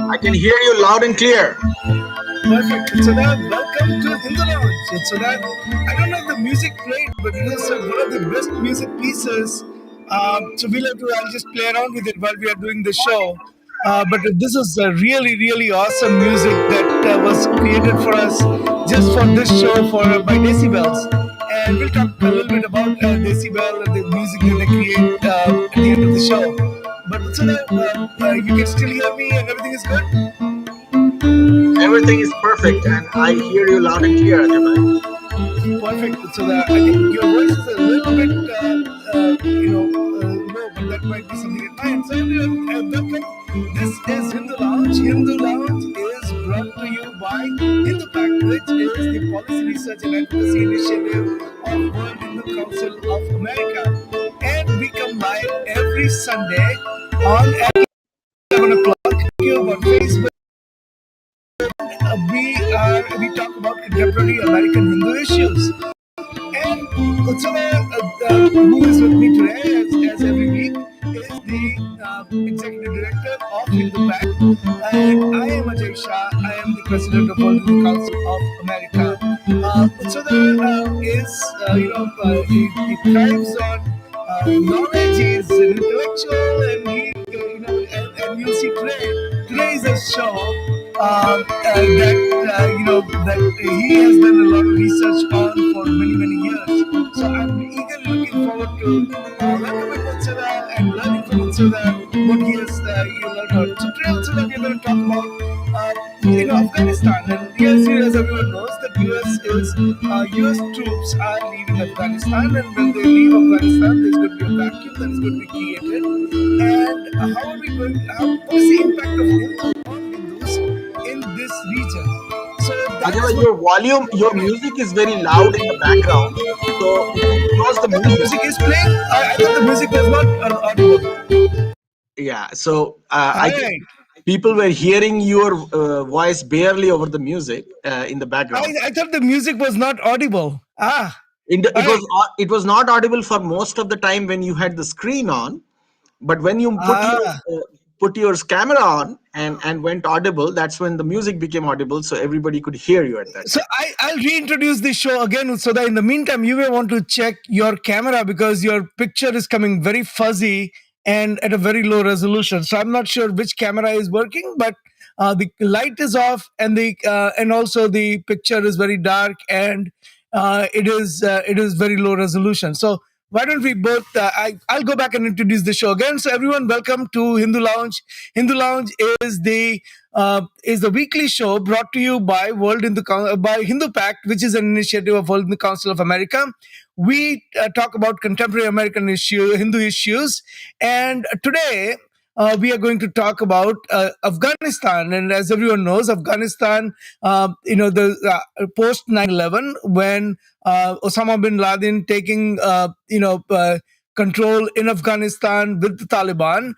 I can hear you loud and clear. Perfect. So that welcome to HinduLounge. So that I don't know if the music played, but it is one of the best music pieces. So I'll just play around with it while we are doing the show. But this is a really, really awesome music that was created for us just for this show by Decibels. And we'll talk a little bit about Decibel and the music that they create at the end of the show. But so that you can still hear me and everything is good. Everything is perfect, and I hear you loud and clear, Ajay bhai. Perfect. So I think your voice is a little bit, low, but that might be something at mine. So everyone, welcome. This is Hindu Lounge. Hindu Lounge is brought to you by Hindu Pact, which is the policy research and advocacy initiative of World Hindu Council of America. And we come live every Sunday on at 11 o'clock. YouTube on Facebook. We talk about contemporary American Hindu issues. And who is with me today, as every week, is the executive director of Hindu Pact. And I am Ajay Shah. I am the president of World Hindu Council of America. Utsada he thrives on knowledge. He is an intellectual, and and you'll see today is a show that he has done a lot of research on for many years. So I'm eagerly looking forward to welcoming Utsada and learning from Utsada what he has learned about. So today Utsada, we're going to talk about Afghanistan. And as everyone knows, that US troops are leaving Afghanistan, and when they leave Afghanistan, there's going to be a vacuum that is going to be created. And how are we going? What is the impact of Hindus in this region? So Ajay bhai, your music is very loud in the background. So if you close the the music, music is playing. I thought the music was not audible. yeah. So All I think right. people were hearing your voice barely over the music in the background. I thought the music was not audible. All It right. was it was not audible for most of the time when you had the screen on, but when you Ah. put your camera on and went audible, that's when the music became audible, so everybody could hear you at that So time. I'll reintroduce the show again so that in the meantime you may want to check your camera because your picture is coming very fuzzy and at a very low resolution. So I'm not sure which camera is working, but the light is off and also the picture is very dark and it is very low resolution. So why don't we both? I'll go back and introduce the show again. So everyone, welcome to Hindu Lounge. Hindu Lounge is the weekly show brought to you by by Hindu Pact, which is an initiative of World Hindu Council of America. We talk about contemporary American Hindu issues, and today we are going to talk about Afghanistan. And as everyone knows, Afghanistan, the post 9/11, when Osama bin Laden taking, control in Afghanistan with the Taliban,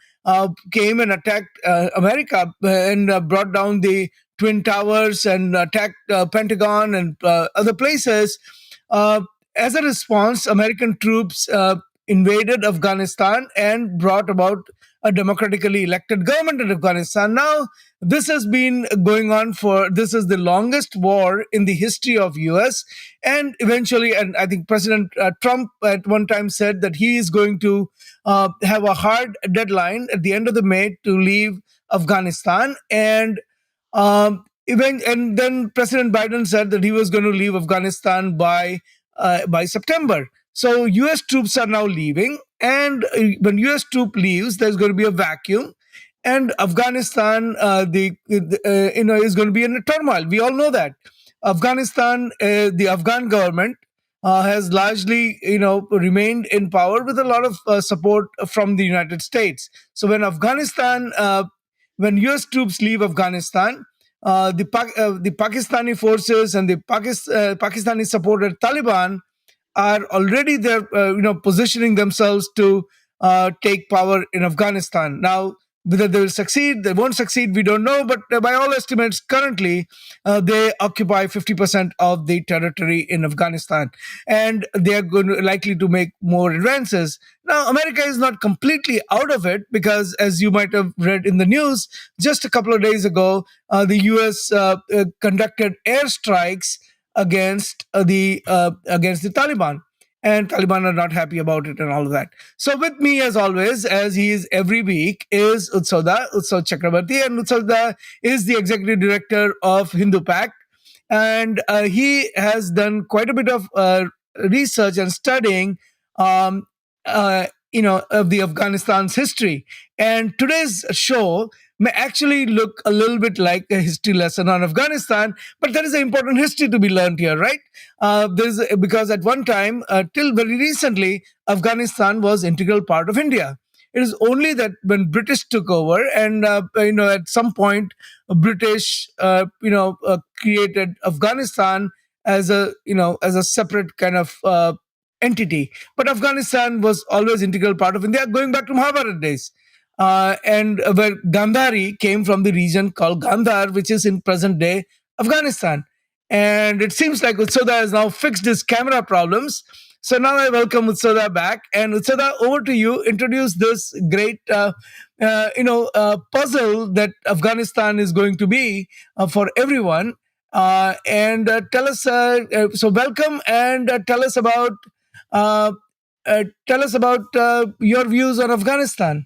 came and attacked America and brought down the Twin Towers and attacked Pentagon and other places. Uh, as a response, American troops invaded Afghanistan and brought about a democratically elected government in Afghanistan. Now, this is the longest war in the history of US, and eventually, and I think President Trump at one time said that he is going to have a hard deadline at the end of the May to leave Afghanistan, and then President Biden said that he was going to leave Afghanistan by September. So U.S. troops are now leaving, and when U.S. troop leaves, there's going to be a vacuum, and Afghanistan, is going to be in a turmoil. We all know that Afghanistan, the Afghan government has largely, remained in power with a lot of support from the United States. So when U.S. troops leave Afghanistan, the Pakistani forces and the Pakistani supported Taliban are already there, positioning themselves to take power in Afghanistan. Now, Whether they will succeed, they won't succeed, we don't know. But by all estimates, currently they occupy 50% of the territory in Afghanistan, and they are going to, likely to make more advances. Now, America is not completely out of it because, as you might have read in the news, just a couple of days ago, the U.S. Conducted airstrikes against the Taliban, and Taliban are not happy about it and all of that. So with me, as always, as he is every week, is Utsav Chakrabarti, and Utsav is the executive director of Hindu Pact, and he has done quite a bit of research and studying, um, of the Afghanistan's history. And today's show may actually look a little bit like a history lesson on Afghanistan, but there is an important history to be learned here, right? Because at one time, till very recently, Afghanistan was integral part of India. It is only that when British took over, and at some point, British created Afghanistan as a separate kind of entity. But Afghanistan was always integral part of India, going back to Mahabharata days. And where Gandhari came from the region called Gandhar, which is in present day Afghanistan. And it seems like Utsoda has now fixed his camera problems. So now I welcome Utsoda back. And Utsoda, over to you. Introduce this great, puzzle that Afghanistan is going to be for everyone. And tell us. So welcome, and uh, tell us about your views on Afghanistan.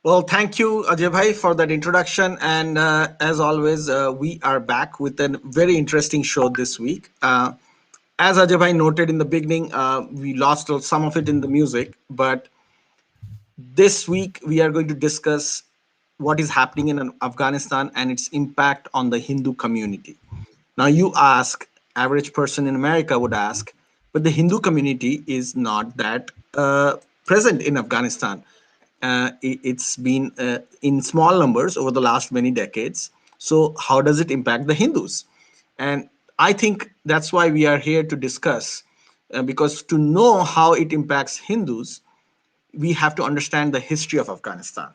Well, thank you, Ajay Bhai, for that introduction. And as always, we are back with a very interesting show this week. As Ajay Bhai noted in the beginning, we lost some of it in the music, but this week we are going to discuss what is happening in Afghanistan and its impact on the Hindu community. Now, you ask, average person in America would ask, but the Hindu community is not that present in Afghanistan. It's been in small numbers over the last many decades. So, how does it impact the Hindus? And I think that's why we are here to discuss, because to know how it impacts Hindus, we have to understand the history of Afghanistan.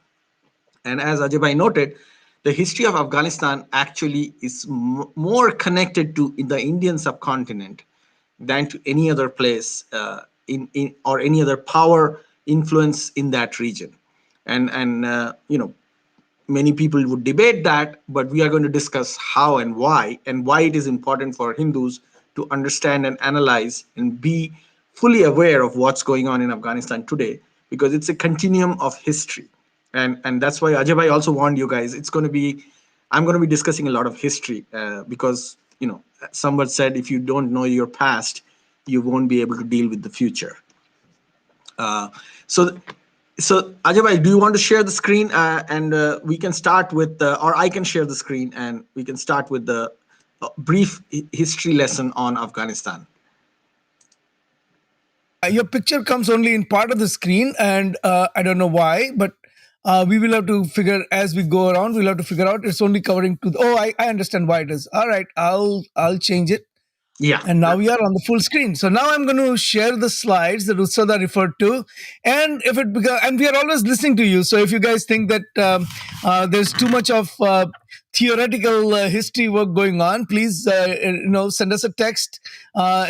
And as Ajay noted, the history of Afghanistan actually is more connected to the Indian subcontinent than to any other place in or any other power influence in that region. And many people would debate that, but we are going to discuss how and why it is important for Hindus to understand and analyze and be fully aware of what's going on in Afghanistan today, because it's a continuum of history. And that's why Ajay Bhai also warned you guys, I'm going to be discussing a lot of history, because someone said if you don't know your past, you won't be able to deal with the future. Uh, so so Ajay Bhai, do you want to share the screen, and we can start with or I can share the screen and we can start with the brief history lesson on Afghanistan. Your picture comes only in part of the screen, and I don't know why, but we will have to figure as we go around. We'll have to figure out it's only covering to. I understand why it is. All right, I'll change it. Yeah. And now we are on the full screen. So now I'm going to share the slides that Utsada referred to. And and we are always listening to you. So if you guys think that there's too much of theoretical history work going on, please send us a text,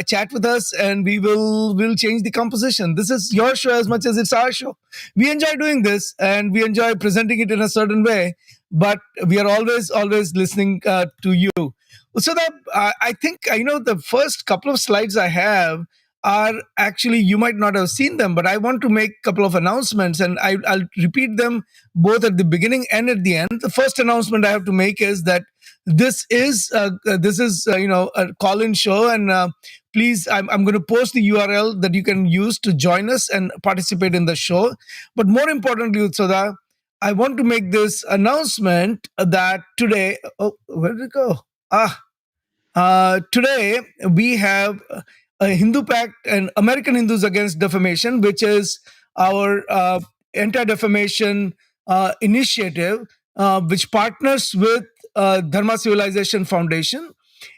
chat with us, and we'll change the composition. This is your show as much as it's our show. We enjoy doing this, and we enjoy presenting it in a certain way. But we are always listening to you. So I think the first couple of slides I have are actually, you might not have seen them, but I want to make a couple of announcements, and I'll repeat them both at the beginning and at the end. The first announcement I have to make is that this is a call-in show, and please, I'm going to post the URL that you can use to join us and participate in the show. But more importantly, Utsoda, I want to make this announcement that today. Oh, where did it go? Today we have a Hindu Pact and American Hindus Against Defamation, which is our anti-defamation initiative, which partners with Dharma Civilization Foundation,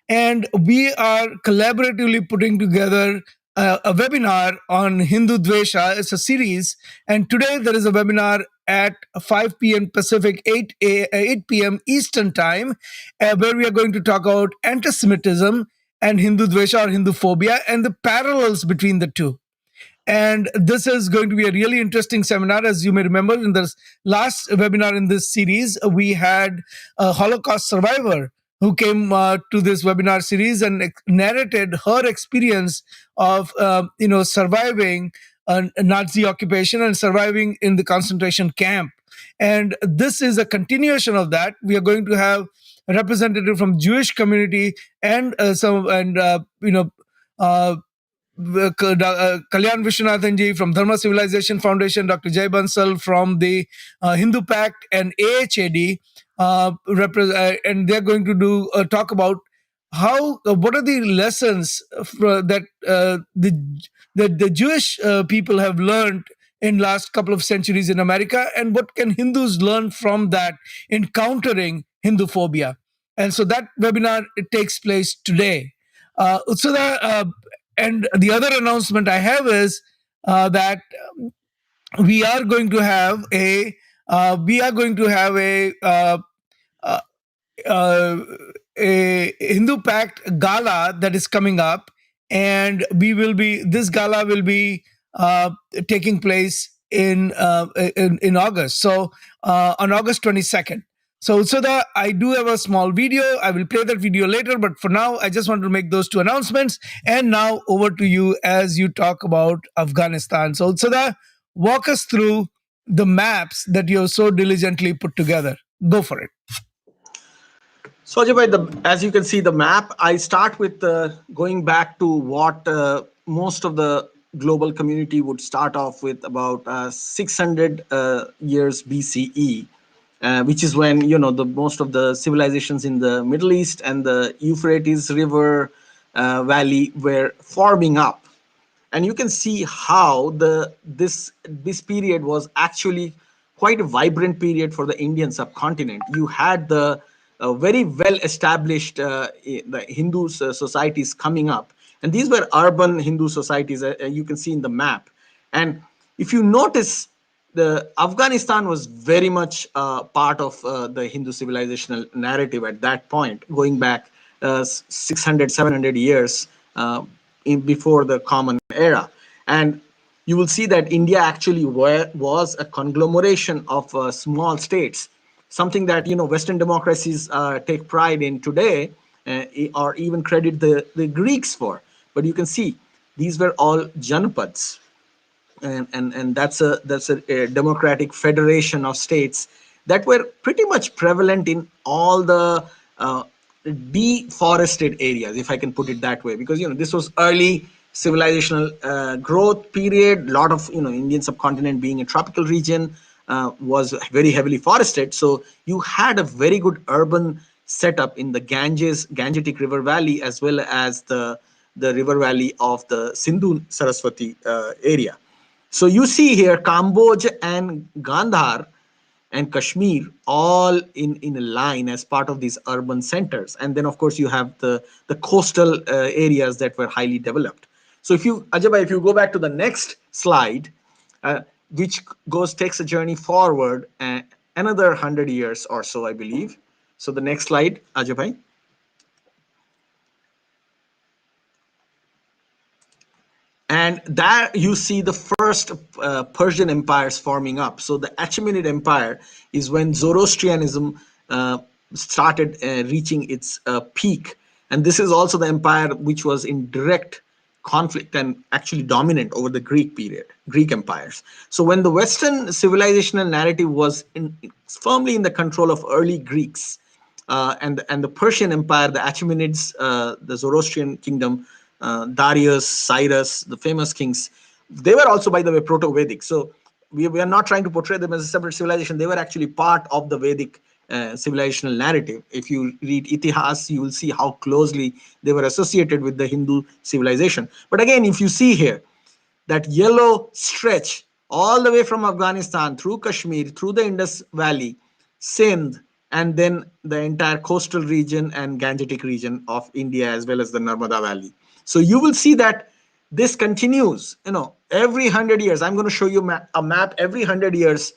and we are collaboratively putting together a webinar on Hindu Dvesha. It's a series, and today there is a webinar at 5 p.m. Pacific, 8 p.m. Eastern Time, where we are going to talk about anti-Semitism and Hindu Dvesha or Hindu phobia and the parallels between the two. And this is going to be a really interesting seminar. As you may remember, in the last webinar in this series, we had a Holocaust survivor who came to this webinar series and narrated her experience of surviving a Nazi occupation and surviving in the concentration camp. And this is a continuation of that. We are going to have a representative from Jewish community and Kalyan Vishwanathan ji from Dharma Civilization Foundation, Dr. Jay Bansal from the Hindu Pact and AHAD, and they're going to do talk about how what are the lessons that the Jewish people have learned in last couple of centuries in America, and what can Hindus learn from that in countering Hindu phobia. And so that webinar, it takes place today. Utsuda, and the other announcement I have is that we are going to have a we are going to have uh, uh, a Hindu Pact gala that is coming up, and we will be this gala will be taking place in August. So on August 22nd. So that I do have a small video. I will play that video later, but for now, I just want to make those two announcements. And now over to you as you talk about Afghanistan. So that walk us through the maps that you have so diligently put together. Go for it. So, Ajay bhai, as you can see the map, I start with going back to what most of the global community would start off with about 600 years BCE, which is when the most of the civilizations in the Middle East and the Euphrates River Valley were forming up. And you can see how this period was actually quite a vibrant period for the Indian subcontinent. You had the very well established the Hindu societies coming up, and these were urban Hindu societies. You can see in the map. And if you notice, the Afghanistan was very much part of the Hindu civilizational narrative at that point, going back 600, 700 years before the Common Era. And you will see that India actually was a conglomeration of small states, something that Western democracies take pride in today, or even credit the Greeks for. But you can see these were all Janapads, and that's a democratic federation of states that were pretty much prevalent in all the deforested areas, if I can put it that way, because this was early civilizational growth period. A lot of Indian subcontinent being a tropical region was very heavily forested, so you had a very good urban setup in the Gangetic River Valley, as well as the river valley of the Sindhu Saraswati area. So you see here Cambodge and Gandhar and Kashmir all in a line as part of these urban centers. And then, of course, you have the coastal areas that were highly developed. So if you, Ajay, if you go back to the next slide, which takes a journey forward another 100 years or so, I believe. So the next slide, Ajay. And there you see the first Persian empires forming up. So the Achaemenid Empire is when Zoroastrianism started reaching its peak. And this is also the empire which was in direct conflict and actually dominant over the Greek empires. So when the Western civilizational narrative was firmly in the control of early Greeks, and the Persian Empire, the Achaemenids, the Zoroastrian kingdom, Darius, Cyrus, the famous kings, they were also, by the way, Proto-Vedic. So we are not trying to portray them as a separate civilization. They were actually part of the Vedic civilizational narrative. If you read Itihas, you will see how closely they were associated with the Hindu civilization. But again, if you see here, that yellow stretch all the way from Afghanistan through Kashmir, through the Indus Valley, Sindh, and then the entire coastal region and Gangetic region of India, as well as the Narmada Valley. So you will see that this continues, every 100 years. I'm going to show you a map every 100 years,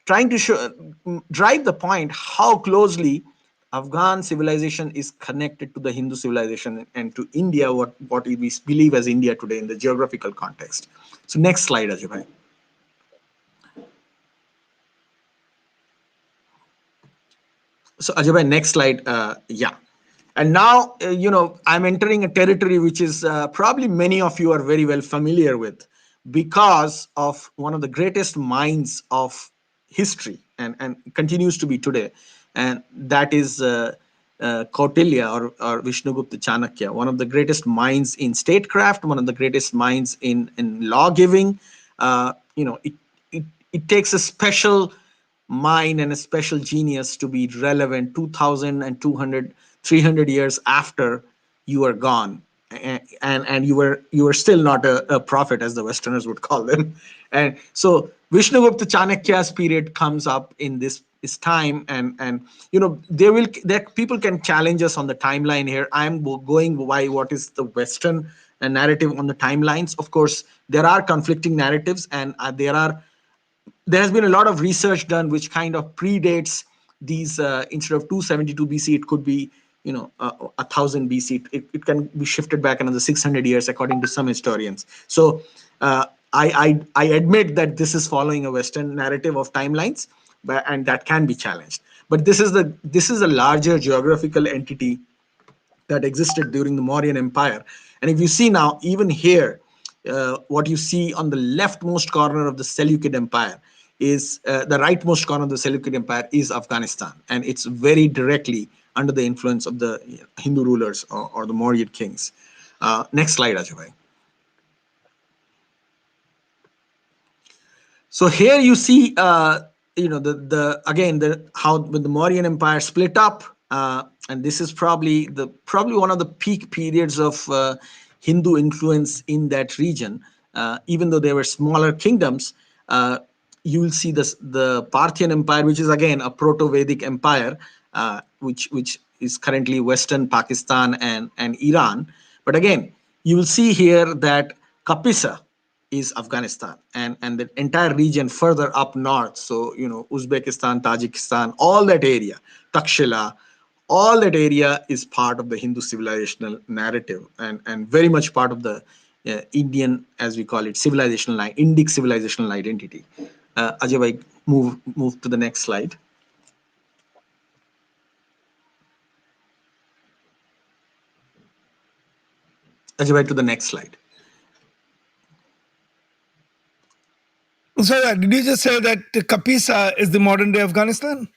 trying to drive the point how closely Afghan civilization is connected to the Hindu civilization and to India, what we believe as India today in the geographical context. So next slide, Ajay bhai. So Ajay bhai, next slide. Yeah. And now, I'm entering a territory which is probably many of you are very well familiar with, because of one of the greatest minds of history, and continues to be today. And that is Kautilya, or Vishnugupta Chanakya, one of the greatest minds in statecraft, one of the greatest minds in law giving. It takes a special mind and a special genius to be relevant 2200, 300 years after you are gone, and you were still not a prophet, as the Westerners would call them. And so Vishnugupta Chanakya's period comes up in this time, and there people can challenge us on the timeline here. I'm going by what is the Western narrative on the timelines. Of course, there are conflicting narratives, and there has been a lot of research done which kind of predates these. Instead of 272 BC, it could be 1000 BC. It can be shifted back another 600 years according to some historians. So I admit that this is following a Western narrative of timelines, and that can be challenged. But this is a larger geographical entity that existed during the Mauryan Empire. And if you see now, even here, what you see on the leftmost corner of the Seleucid Empire is the rightmost corner of the Seleucid Empire is Afghanistan, and it's very directly under the influence of the Hindu rulers, or the Mauryan kings. Next slide, Ajay. So here you see, the again the how when the Mauryan Empire split up, and this is probably one of the peak periods of Hindu influence in that region. Even though they were smaller kingdoms, you will see the Parthian Empire, which is again a Proto-Vedic empire, which is currently Western Pakistan and Iran. But again, you will see here that Kapisa is Afghanistan, and the entire region further up north. So Uzbekistan, Tajikistan, all that area, Takshila, all that area is part of the Hindu civilizational narrative, and very much part of the Indian, as we call it, civilizational line, Indic civilizational identity. Ajay bhai, move to the next slide. Ajay bhai, to the next slide. So did you just say that Kapisa is the modern day Afghanistan?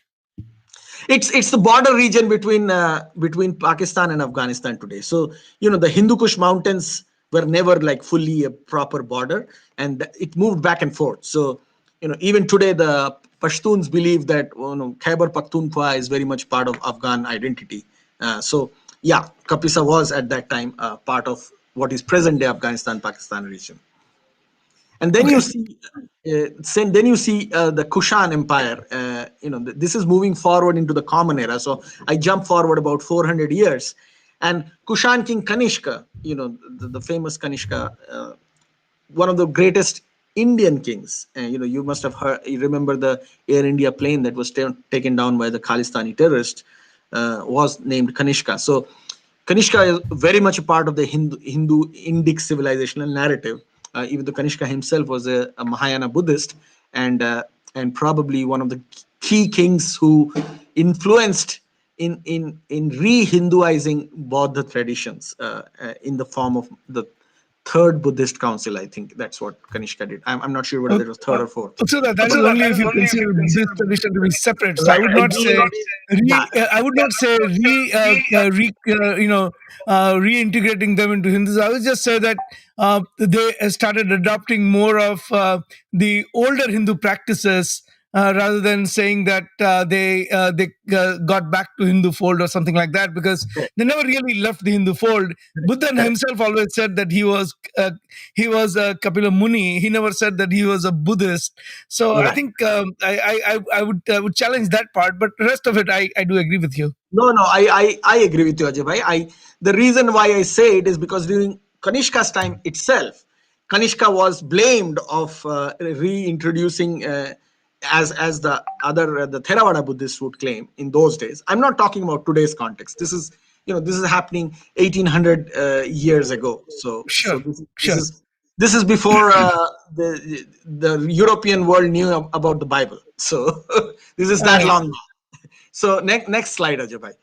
It's the border region between Pakistan and Afghanistan today. So the Hindu Kush mountains were never like fully a proper border, and it moved back and forth. So even today the Pashtuns believe that Khyber Pakhtunkhwa is very much part of Afghan identity. So yeah, Kapisa was at that time part of what is present day Afghanistan Pakistan region. And then Okay. you see the Kushan Empire. This is moving forward into the Common Era. So I jump forward about 400 years, and Kushan King Kanishka, the famous Kanishka, one of the greatest Indian kings. You must have heard. You remember the Air India plane that was taken down by the Khalistani terrorists, was named Kanishka. So Kanishka is very much a part of the Hindu Indic civilizational narrative. Even though Kanishka himself was a Mahayana Buddhist, and probably one of the key kings who influenced in re-Hinduizing Bauddha traditions, in the form of the third Buddhist council. I think that's what Kanishka did. I'm not sure whether it was third or fourth. So that is only if you consider Buddhist tradition to be separate. So I Right. would not say Yeah. I would not say reintegrating them into Hinduism. I would just say that they started adopting more of the older Hindu practices, rather than saying that they got back to Hindu fold or something like that, because they never really left the Hindu fold. Buddha Correct. himself always said that he was a Kapila Muni. He never said that he was a Buddhist. So I Right. think I would challenge that part, but the rest of it I do agree with you. No, I agree with you, Ajay bhai. The reason why I say it is because during Kanishka's time itself, Kanishka was blamed of reintroducing, as the other the Theravada Buddhists would claim in those days. I'm not talking about today's context. This is happening 1800 years ago. So Sure, this sure. is this is before the European world knew about the Bible. So this is All that right. long back. So next slide, Ajay.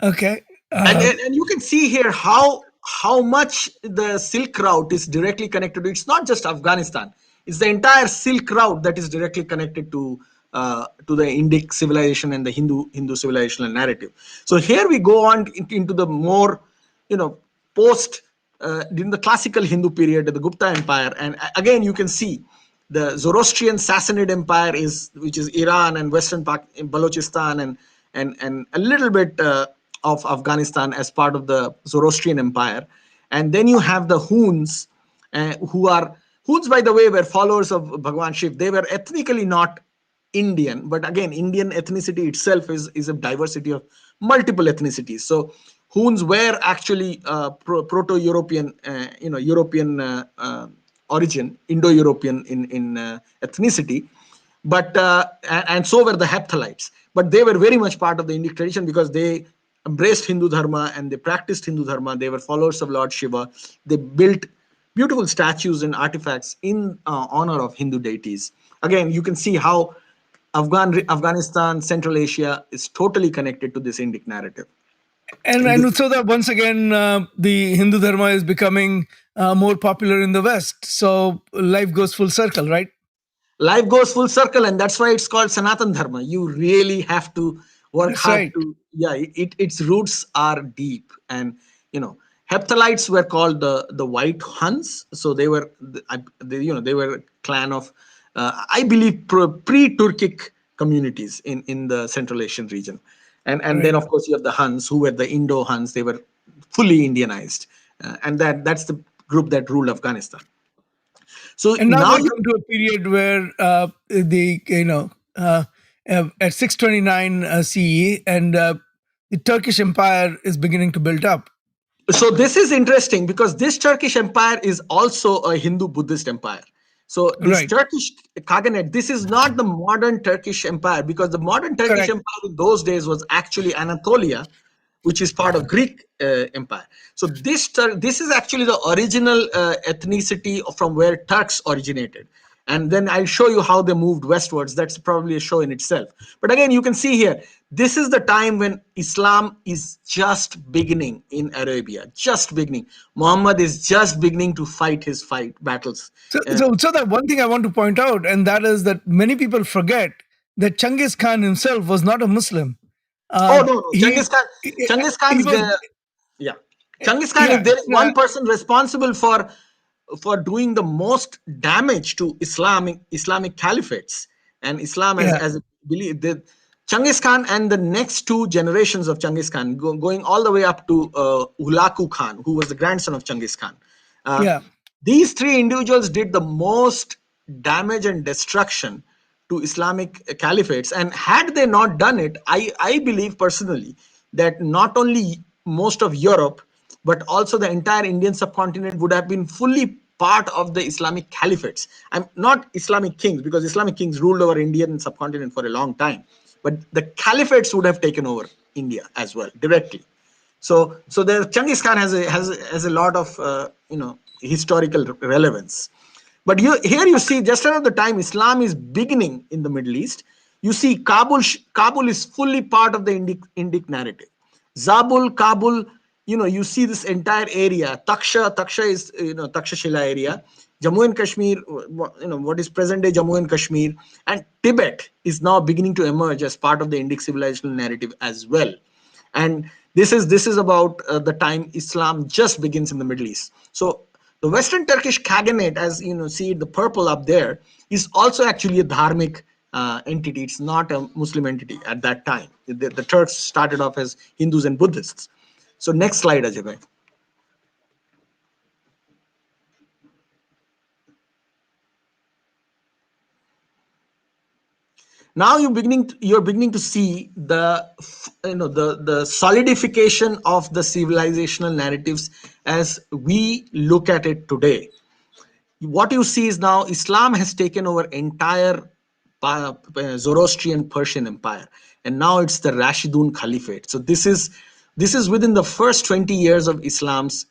Okay. And you can see here how much the Silk Route is directly connected to. It's not just Afghanistan; it's the entire Silk Route that is directly connected to the Indic civilization and the Hindu civilizational narrative. So here we go on into the more, post, in the classical Hindu period, the Gupta Empire, and again you can see the Zoroastrian Sassanid Empire, which is Iran and Western Balochistan, and a little bit of Afghanistan as part of the Zoroastrian Empire. And then you have the Huns, Huns, by the way, were followers of Bhagwan Shiv. They were ethnically not Indian, but again, Indian ethnicity itself is a diversity of multiple ethnicities. So Huns were actually proto-European, European origin, Indo-European in ethnicity, but and so were the Hephthalites. But they were very much part of the Indic tradition because they embraced Hindu dharma and they practiced Hindu dharma. They were followers of Lord Shiva. They built beautiful statues and artifacts in honor of Hindu deities. Again, you can see how Afghanistan, Central Asia is totally connected to this Indic narrative. And this And so that once again, the Hindu Dharma is becoming more popular in the West. So life goes full circle, right? life goes full circle, and that's why it's called Sanatan Dharma. You really have to work That's hard right. to, yeah, its roots are deep. And Hephthalites were called the White Huns. So they were they were a clan of I believe pre-Turkic communities in the Central Asian region. And then Right. of course you have the Huns, who were the Indo Huns. They were fully Indianized, and that's the group that ruled Afghanistan. So And now now we you come to a period where the at 629 CE, and the Turkish Empire is beginning to build up. So this is interesting because this Turkish empire is also a Hindu Buddhist empire. So this Right. Turkish Khaganate, this is not the modern Turkish empire, because the modern Turkish Correct. empire in those days was actually Anatolia, which is part of Greek empire. So this is actually the original ethnicity from where Turks originated. And then I'll show you how they moved westwards. That's probably a show in itself. But again, you can see here, this is the time when Islam is just beginning in Arabia, just beginning. Muhammad is just beginning to fight his fight battles. So, Uh, so, so that one thing I want to point out, and that is that many people forget that Genghis Khan himself was not a Muslim. oh Uh, no, no, he, Genghis he Khan's was, the yeah. Genghis Khan, yeah, if there is one person responsible for doing the most damage to Islamic caliphates and Islam yeah, as a belief, Genghis Khan and the next two generations of Genghis Khan, going all the way up to Hulaku Khan, who was the grandson of Genghis Khan. Uh, yeah. these three individuals did the most damage and destruction to Islamic caliphates. And had they not done it, I believe personally that not only most of Europe, but also the entire Indian subcontinent would have been fully part of the Islamic caliphates. I'm not Islamic kings, because Islamic kings ruled over Indian subcontinent for a long time, but the caliphates would have taken over India as well directly. So the Genghis Khan has a lot of historical relevance. But here you see, just around the time Islam is beginning in the Middle East, you see Kabul is fully part of the Indic narrative. Zabul, Kabul, you see this entire area. Taksha is Takshashila area. Jammu and Kashmir, what is present day Jammu and Kashmir, and Tibet is now beginning to emerge as part of the Indic civilizational narrative as well. And this is about the time Islam just begins in the Middle East. So the Western Turkish Khaganate, as you know, see the purple up there, is also actually a dharmic entity. It's not a Muslim entity at that time. The Turks started off as Hindus and Buddhists. So next slide, Ajay bhai. Now you're beginning to see the solidification of the civilizational narratives as we look at it today. What you see is now Islam has taken over entire Zoroastrian Persian Empire, and now it's the Rashidun Caliphate. So this is within the first 20 years of Islam's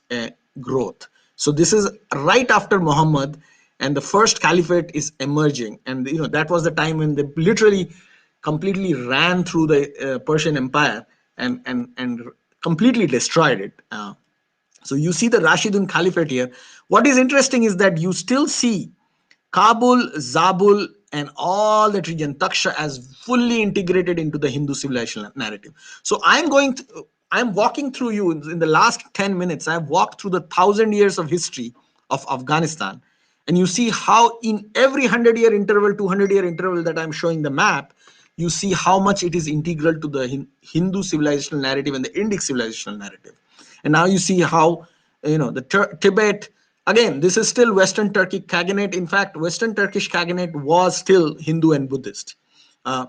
growth. So this is right after Muhammad, and the first caliphate is emerging, and that was the time when they literally completely ran through the Persian Empire and completely destroyed it. So you see the Rashidun Caliphate here. What is interesting is that you still see Kabul, Zabul, and all that region, Taksha, as fully integrated into the Hindu civilization narrative. So I'm walking through you in the last 10 minutes. I've walked through the 1,000 years of history of Afghanistan. And you see how in every 100-year interval, 200-year interval that I'm showing the map, you see how much it is integral to the Hindu civilizational narrative and the Indic civilizational narrative. And now you see how the Tibet, again, this is still Western Turkic Khaganate. In fact, Western Turkish Khaganate was still Hindu and Buddhist. uh,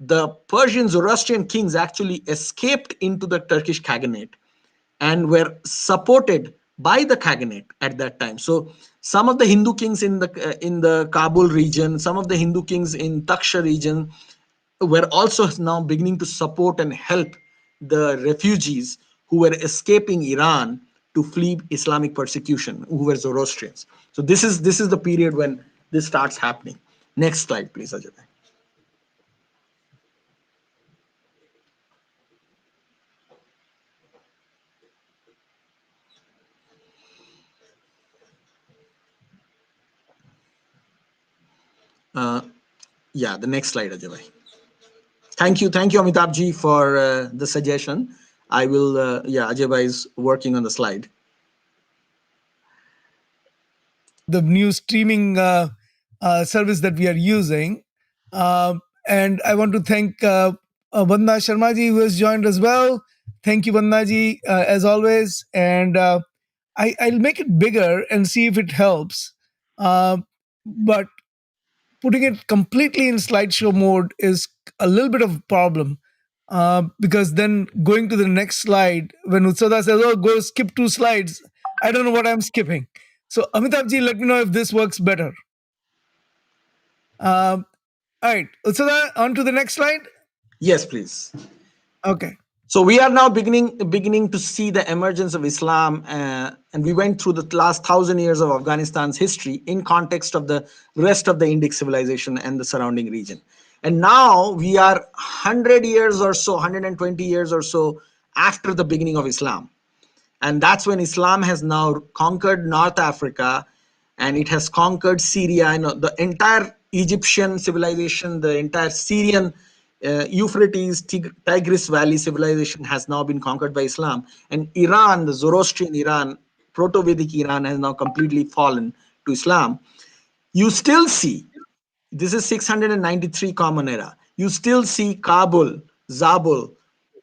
the Persian Zoroastrian kings actually escaped into the Turkish Khaganate and were supported by the Khaganate at that time. So some of the Hindu kings in the Kabul region, some of the Hindu kings in Taksha region were also now beginning to support and help the refugees who were escaping Iran to flee Islamic persecution, who were Zoroastrians. So this is the period when this starts happening. Next slide, please, Ajay. Uh, yeah, the next slide, Ajay. Thank you, Amitabh ji, for the suggestion. I will, yeah, Ajay is working on the slide. The new streaming service that we are using. And I want to thank Vandana Sharmaji, who has joined as well. Thank you, Vandanaji, as always. And I'll make it bigger and see if it helps. But putting it completely in slideshow mode is a little bit of a problem. Because then going to the next slide, when Utsada says, "Oh, go skip 2 slides," I don't know what I'm skipping. So, Amitabh ji, let me know if this works better. All right, Utsada, on to the next slide. Yes, please. Okay. So we are now beginning to see the emergence of Islam, and we went through the last 1,000 years of Afghanistan's history in context of the rest of the Indic civilization and the surrounding region. And now we are 100 years or so, 120 years or so after the beginning of Islam. And that's when Islam has now conquered North Africa, and it has conquered Syria. The entire Egyptian civilization, the entire Syrian Euphrates, Tigris Valley civilization has now been conquered by Islam. And Iran, the Zoroastrian Iran, Proto-Vedic Iran, has now completely fallen to Islam. You still see, this is 693 Common Era. You still see Kabul, Zabul,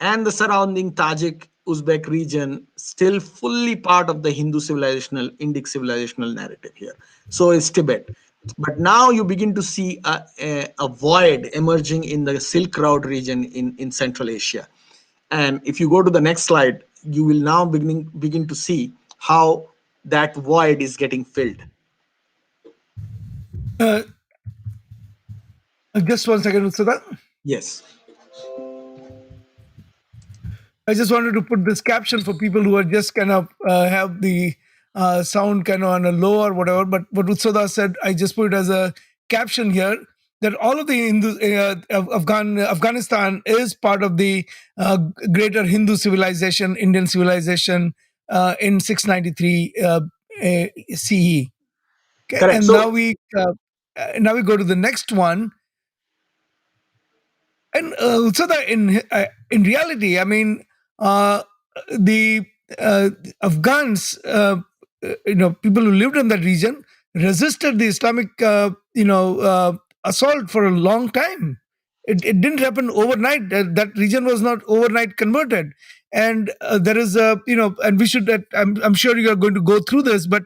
and the surrounding Tajik, Uzbek region still fully part of the Hindu civilizational, Indic civilizational narrative here. So is Tibet. But now you begin to see a void emerging in the Silk Road region in Central Asia. And if you go to the next slide, you will now begin to see how that void is getting filled. Uh, just 1 second, Utsada. Yes. I just wanted to put this caption for people who are just kind of have the sound kind of on a low or whatever. But what Utsada said, I just put it as a caption here that all of the Hindu, Afghanistan is part of the greater Hindu civilization, Indian civilization in 693 CE. Okay, Correct. and So now we go to the next one. And so that in reality, I mean, the Afghans, people who lived in that region resisted the Islamic, assault for a long time. It didn't happen overnight. That region was not overnight converted. And there is a, and we should, I'm sure you are going to go through this, but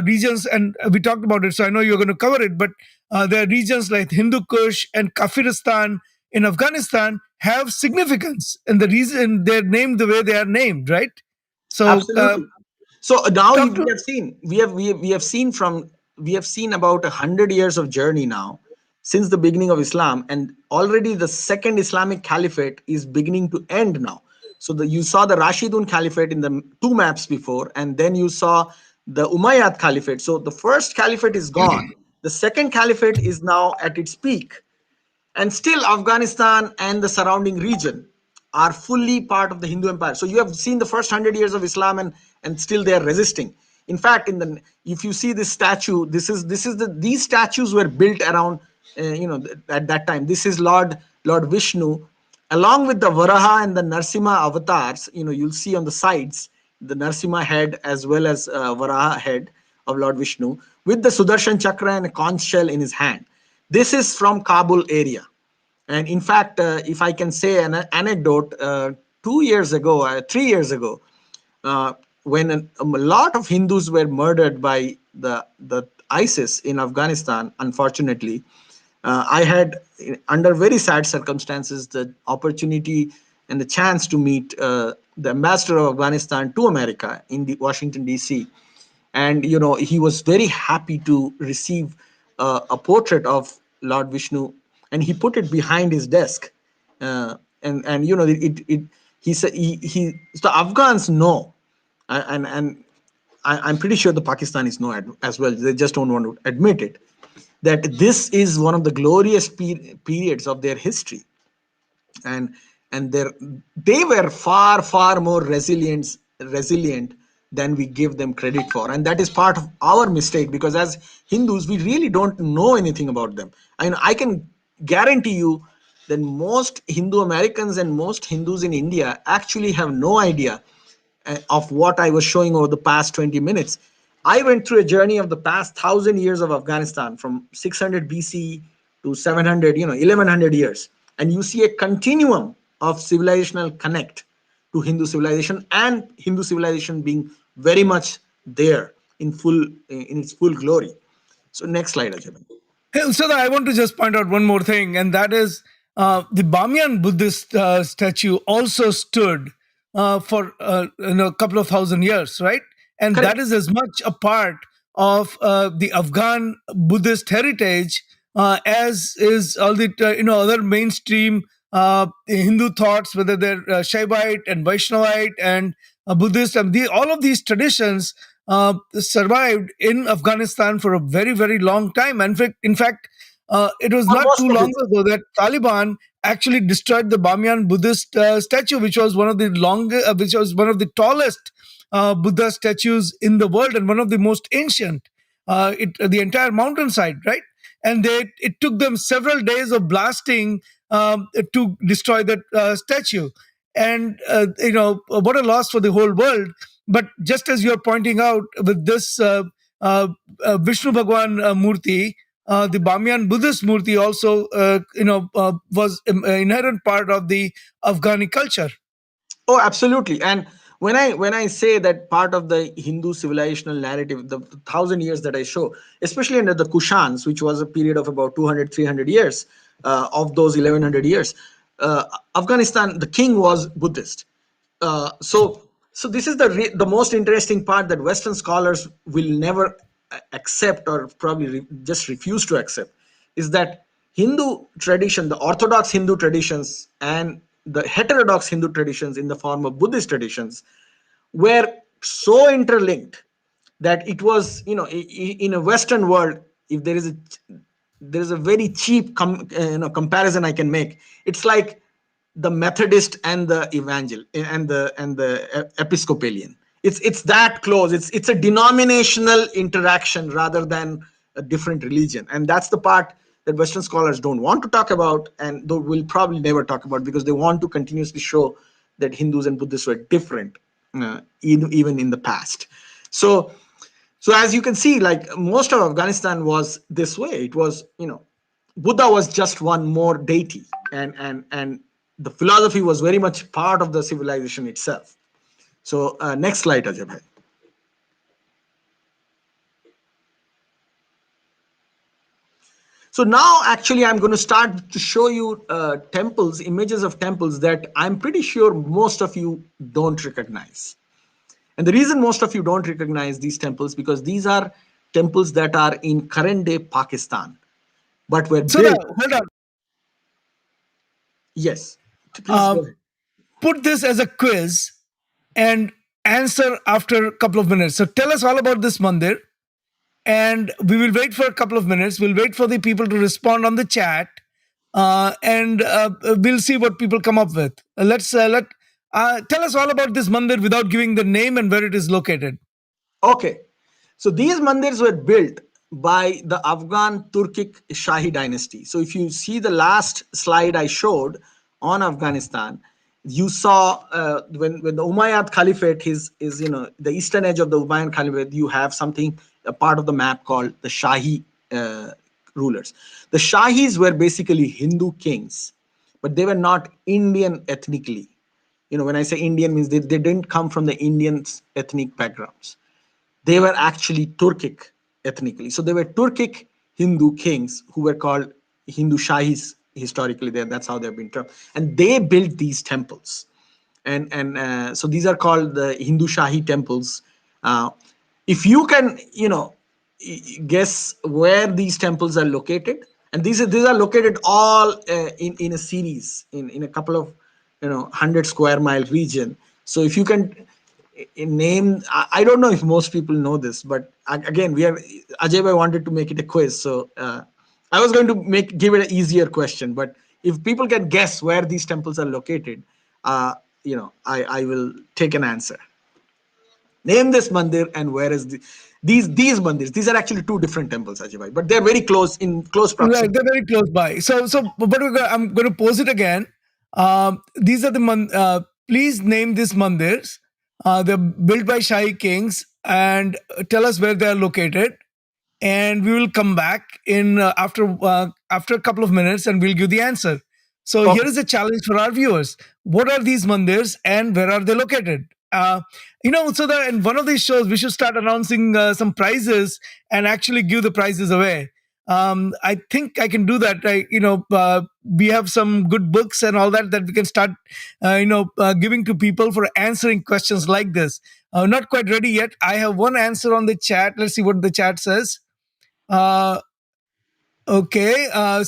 regions, and we talked about it, so I know you're going to cover it, but there are regions like Hindu Kush and Kafiristan in Afghanistan have significance, and the reason they're named the way they are named, right? So, Absolutely. So now talk we to have seen we have seen from we have seen about 100 years of journey now since the beginning of Islam, and already the second Islamic caliphate is beginning to end now. So you saw the Rashidun caliphate in the two maps before, and then you saw the Umayyad caliphate. So the first caliphate is gone. The second caliphate is now at its peak, and still Afghanistan and the surrounding region are fully part of the Hindu empire. So you have seen the first 100 years of Islam, and still they are resisting. In fact, if you see this statue, this is these statues were built around at that time. This is Lord Vishnu, along with the Varaha and the Narsimha avatars. You'll see on the sides the Narsimha head as well as Varaha head of Lord Vishnu, with the Sudarshan chakra and a conch shell in his hand. This is from Kabul area. And in fact, if I can say an anecdote, 2 years ago, 3 years ago, uh, when a lot of Hindus were murdered by the ISIS in Afghanistan, unfortunately, I had, under very sad circumstances, the opportunity and the chance to meet the ambassador of Afghanistan to America in the Washington D.C., and he was very happy to receive a portrait of Lord Vishnu, and he put it behind his desk. And it he said the Afghans know, and I'm pretty sure the Pakistanis know as well. They just don't want to admit it, that this is one of the glorious periods of their history, and they were far more resilient than we give them credit for. And that is part of our mistake, because as Hindus we really don't know anything about them. I can guarantee you that most Hindu Americans and most Hindus in India actually have no idea of what I was showing over the past 20 minutes. I went through a journey of the past 1,000 years of Afghanistan, from 600 BC to 700, 1100 years. And you see a continuum of civilizational connect to Hindu civilization, and Hindu civilization being very much there in its full glory. So next slide, Ajay. Hey, Usada, I want to just point out one more thing, and that is the Bamyan Buddhist statue also stood for a couple of thousand years, right? And that Correct. is as much a part of the Afghan Buddhist heritage as is all the other mainstream Hindu thoughts, whether they're Shaivite and Vaishnavite and Buddhist, and all of these traditions survived in Afghanistan for a very long time. And in fact, it was For not most too of long it. ago that Taliban actually destroyed the Bamyan Buddhist statue, which was one of the which was one of the tallest Buddha statues in the world and one of the most ancient. The entire mountainside, right? And it took them several days of blasting to destroy that statue. And what a loss for the whole world. But just as you're pointing out with this Vishnu Bhagwan Murti, the Bamyan Buddhist Murti also, was an inherent part of the Afghani culture. Oh, absolutely. And when I say that part of the Hindu civilizational narrative, the 1,000 years that I show, especially under the Kushans, which was a period of about 200, 300 years, of those 1100 years, Afghanistan, the king was Buddhist. So this is the most interesting part that Western scholars will never accept, or probably just refuse to accept, is that Hindu tradition, the Orthodox Hindu traditions, and the heterodox Hindu traditions in the form of Buddhist traditions, were so interlinked that it was, in a Western world, if there is a very cheap comparison I can make. It's like the Methodist and the Evangel and the Episcopalian. It's that close. It's a denominational interaction rather than a different religion, and that's the part that Western scholars don't want to talk about, and they will probably never talk about, because they want to continuously show that Hindus and Buddhists were different, even in the past. So as you can see, like, most of Afghanistan was this way. It was, Buddha was just one more deity, and the philosophy was very much part of the civilization itself. So next slide, Ajay bhai. So now, actually, I'm going to start to show you temples, images of temples that I'm pretty sure most of you don't recognize. And the reason most of you don't recognize these temples because these are temples that are in current day Pakistan, but were So built. hold on. Yes, please Uh, go ahead. Put this as a quiz and answer after a couple of minutes. So tell us all about this mandir, and we will wait for a couple of minutes. We'll wait for the people to respond on the chat, and we'll see what people come up with. Let's let tell us all about this mandir without giving the name and where it is located. Okay. So these mandirs were built by the Afghan Turkic Shahi dynasty. So if you see the last slide I showed on Afghanistan, you saw when the Umayyad Caliphate is the eastern edge of the Umayyad Caliphate, you have something a part of the map called the Shahi uh, rulers. The Shahis were basically Hindu kings, but they were not Indian ethnically. When I say Indian means they didn't come from the Indian ethnic backgrounds. They were actually Turkic ethnically. So they were Turkic Hindu kings who were called Hindu Shahis historically. That's how they've been termed. And they built these temples. And so these are called the Hindu Shahi temples. Uh, if you can, guess where these temples are located, and these are located all in a series in a couple of 100 square mile region. So if you can name, I don't know if most people know this, but again, we are Ajay bhai wanted to make it a quiz, so I was going to give it an easier question, but if people can guess where these temples are located, I will take an answer. Name this mandir and where is these mandirs. These are actually two different temples, Ajay bhai, but they're very close, in close Right, proximity. they're very close by. I'm going to pose it again. These are the please name these mandirs. They're built by Shahi kings, and tell us where they are located. And we will come back in after a couple of minutes, and we'll give the answer. So here Okay. is a challenge for our viewers: what are these mandirs, and where are they located? So that in one of these shows, we should start announcing some prizes and actually give the prizes away. I think I can do that. We have some good books and all that we can start, giving to people for answering questions like this. Not quite ready yet. I have one answer on the chat. Let's see what the chat says. Uh, okay. Uh,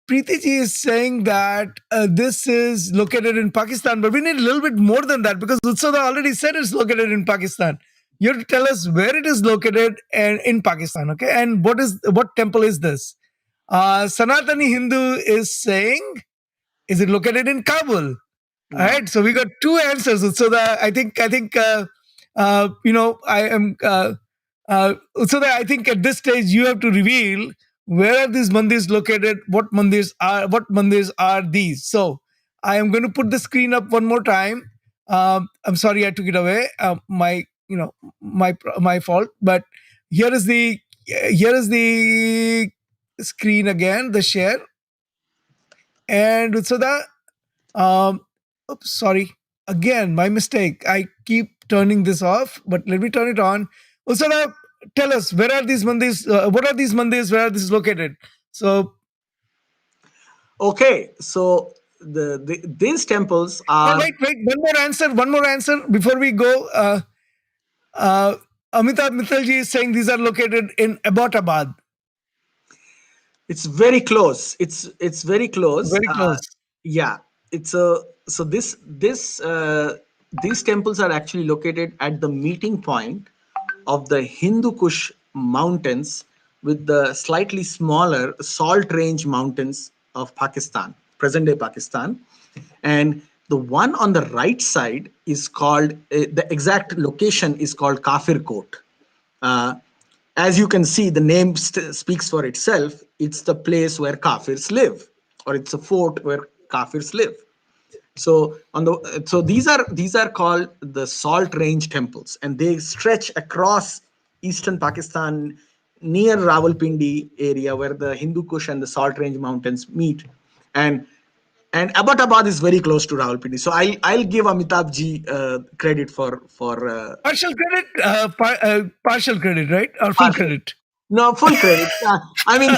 Preeti ji is saying that this is located in Pakistan, but we need a little bit more than that because Utsada already said it's located in Pakistan. You have to tell us where it is located and in Pakistan, okay? And what temple is this? Sanatani Hindu is saying, is it located in Kabul? All No. right, so we got two answers. So that I am so that I think at this stage you have to reveal where are these mandirs located, what mandirs are these. So I am going to put the screen up one more time. I'm sorry I took it away. My fault. But here is the screen again, the share, and so that um, oops, sorry. Again, my mistake. I keep turning this off, but let me turn it on. Usara, tell us where are these mandirs? What are these mandirs? Where are these located? So, Okay. So these temples are. wait. One more answer before we go. Uh, Amitabh Mittalji is saying these are located in Abbottabad. It's very close. It's very close. Very close. Yeah, it's a so these temples are actually located at the meeting point of the Hindu Kush mountains with the slightly smaller Salt Range mountains of Pakistan, present day Pakistan, and the one on the right side is called the exact location is called Kafir Court. Uh, as you can see, the name speaks for itself. It's the place where Kafirs live, or it's a fort where Kafirs live. So these are called the Salt Range temples, and they stretch across eastern Pakistan near Rawalpindi area where the Hindu Kush and the Salt Range mountains meet, and Abbottabad is very close to Rawalpindi. So I'll give Amitabh ji credit for Partial credit, partial credit, right? Or full partial credit? No, full credit. I mean,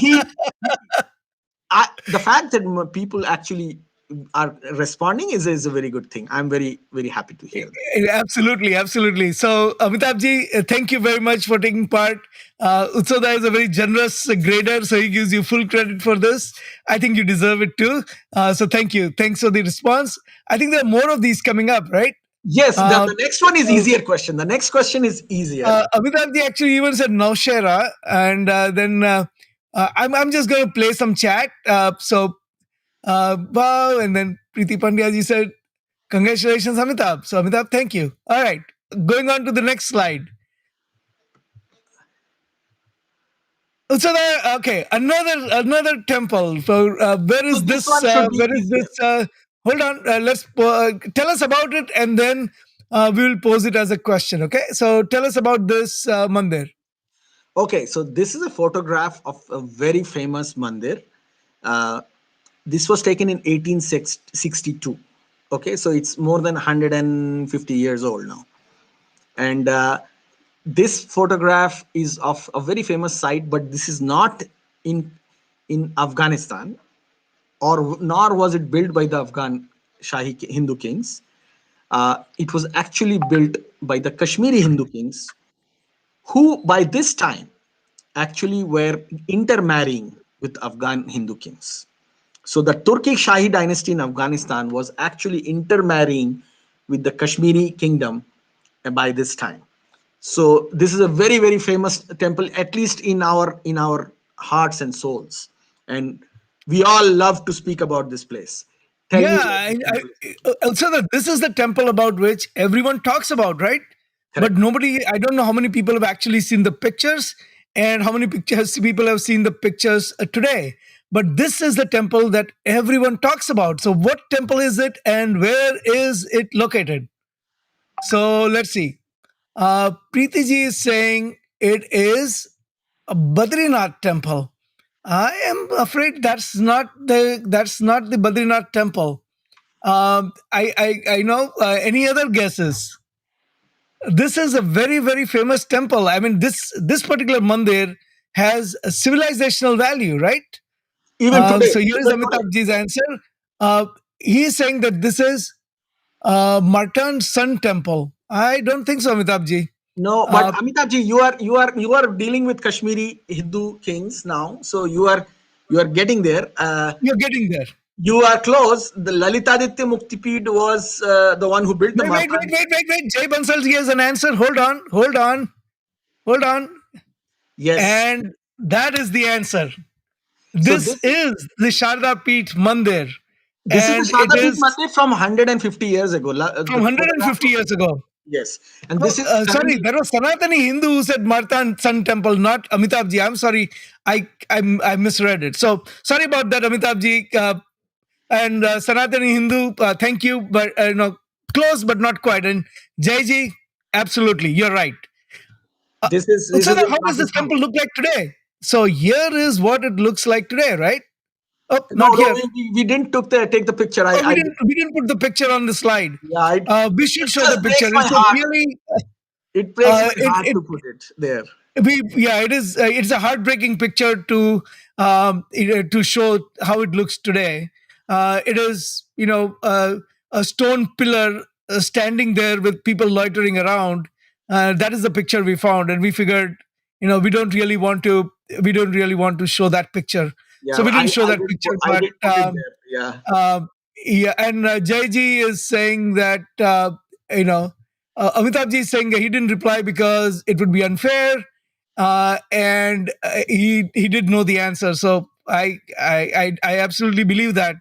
the fact that people actually are responding is a very good thing. I'm very happy to hear that. Absolutely, absolutely. So, Amitabh thank you very much for taking part. Utsoda is a very generous grader, so he gives you full credit for this. I think you deserve it too. So, thank you. Thanks for the response. I think there are more of these coming up, right? Yes, Uh, the next one is so, easier question. The next question is easier. Amitabh actually even said Naushera, and then I'm just going to play some chat. Wow, and then Preeti Pandya ji said, congratulations, Amitabh. So, Amitabh, thank you. All right, going on to the next slide. So there, okay, another temple. So where So is this this? one should be Where is this? easier. Hold on. Let's tell us about it, and then we will pose it as a question. Okay. So tell us about this mandir. Okay, so this is a photograph of a very famous mandir. Uh, this was taken in 1862. Okay, so it's more than 150 years old now. And this photograph is of a very famous site, but this is not in Afghanistan, or nor was it built by the Afghan Hindu kings. It was actually built by the Kashmiri Hindu kings, who by this time actually were intermarrying with Afghan Hindu kings. So the Turkic Shahi dynasty in Afghanistan was actually intermarrying with the Kashmiri kingdom by this time. So this is a very famous temple, at least in our hearts and souls, and we all love to speak about this place. Tell me Yeah, what this temple is actually. also this is the temple about which everyone talks about, right? But Correct. nobody, I don't know how many people have actually seen the pictures and how many pictures people have seen the pictures today. But this is the temple that everyone talks about. So, what temple is it and where is it located? So, let's see. Preeti ji is saying it is a Badrinath temple. I am afraid that's not the Badrinath temple. I know. Any other guesses? This is a very famous temple. I mean, this particular mandir has a civilizational value, right? Even today, So here is even today. Amitabhji's answer. He is saying that this is Martan Sun Temple. I don't think so, Amitabhji. No, but Uh, Amitabh you are dealing with Kashmiri Hindu kings now, so you are getting there. you're getting there. You are close. The Lalitaditya Muktipid was the one who built the Markan. Wait. Jay Bansalji has an answer. Hold on. Yes. And that is the answer. So This is the Sharda Peeth Mandir, this is the and it Shardapit is Mandir from 150 years ago. from The photograph. 150 years ago. Yes, and Oh, this is sorry, currently. that was Sanatani Hindu who said Martha Sun Temple, not Amitabhji. I'm sorry, I misread it. So sorry about that, Amitabhji. And Sanatani Hindu, thank you, but no, close but not quite. And Jaiji, absolutely, you're right. This is Utsada, in how does this Pakistan. temple look like today? So here is what it looks like today, right? Oh, No, not no, here. we didn't take the picture. Oh, we didn't put the picture on the slide. Yeah, We should it show the just picture. breaks my It's a heart. really It breaks my it, heart it to put it there. it is it's a heartbreaking picture to show how it looks today. It is a stone pillar standing there with people loitering around. That is the picture we found, and we figured we don't really want to show that picture, Yeah, so we didn't show I that did picture. I But did put it there. Yeah, yeah, and Jaiji is saying that you know Amitabh ji is saying that he didn't reply because it would be unfair, and he did know the answer. So I absolutely believe that.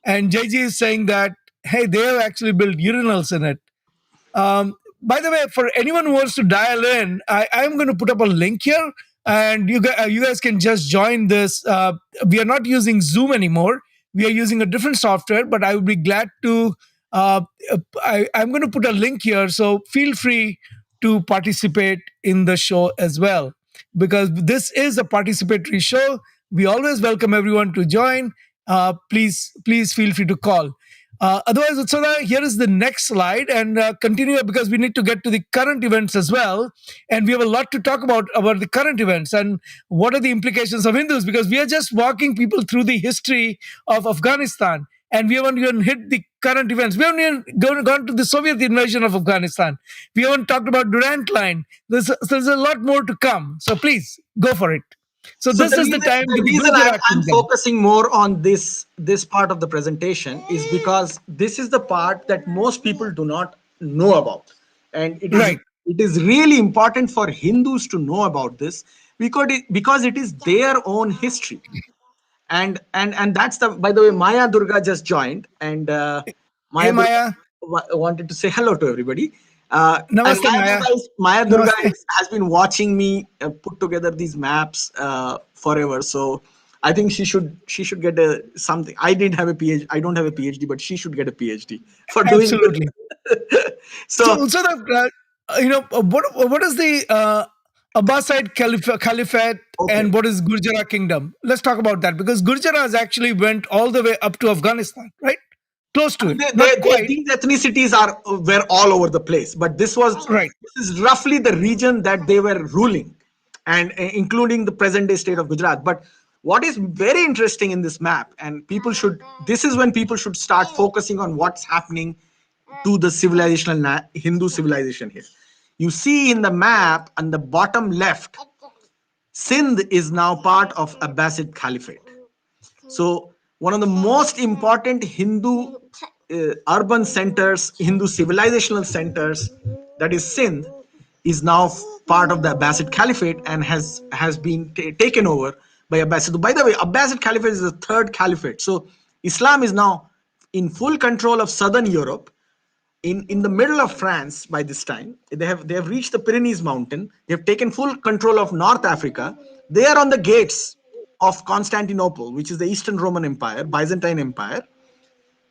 And Jaiji is saying that hey, they have actually built urinals in it. By the way, for anyone who wants to dial in, I'm going to put up a link here, and you guys can just join this. We are not using Zoom anymore. We are using a different software, but I would be glad to. Uh, I'm going to put a link here, so feel free to participate in the show as well, because this is a participatory show. We always welcome everyone to join. Please feel free to call. Otherwise, Utsada, here is the next slide and continue because we need to get to the current events as well. And we have a lot to talk about the current events and what are the implications of Hindus because we are just walking people through the history of Afghanistan. And we haven't even hit the current events. We haven't even gone to the Soviet invasion of Afghanistan. We haven't talked about Durant Line. There's a lot more to come. So please go for it. So So this is the time the with the reason Gurjarat I'm Kingdom. focusing more on this part of the presentation is because this is the part that most people do not know about, and Right. it is really important for Hindus to know about this because it is their own history. And that's the, by the way, Maya Durga just joined, and Hey, Maya Durga Maya. wanted to say hello to everybody. And Namaste, Maya. Maya Durga Namaste. has been watching me put together these maps forever. So I think she should get a something. I didn't have a PhD. I don't have a PhD, but she should get a PhD for doing Absolutely. this. So So the what is the Abbasid Caliphate okay. and what is Gurjara Kingdom? Let's talk about that because Gurjaras actually went all the way up to Afghanistan, right? Close to it, not quite. These ethnicities are were all over the place, but Right. this is roughly the region that they were ruling, and including the present day state of Gujarat. But what is very interesting in this map, and people should, this is when people should start focusing on what's happening to the civilizational Hindu civilization here. You see in the map on the bottom left, Sindh is now part of Abbasid Caliphate. So, one of the most important Hindu urban centers, Hindu civilizational centers, that is Sindh, is now part of the Abbasid Caliphate and has been taken over by Abbasid. By the way, Abbasid Caliphate is the third caliphate. So, Islam is now in full control of southern Europe, in the middle of France by this time. They have reached the Pyrenees mountain. They have taken full control of North Africa. They are on the gates of Constantinople, which is the Eastern Roman Empire, Byzantine Empire.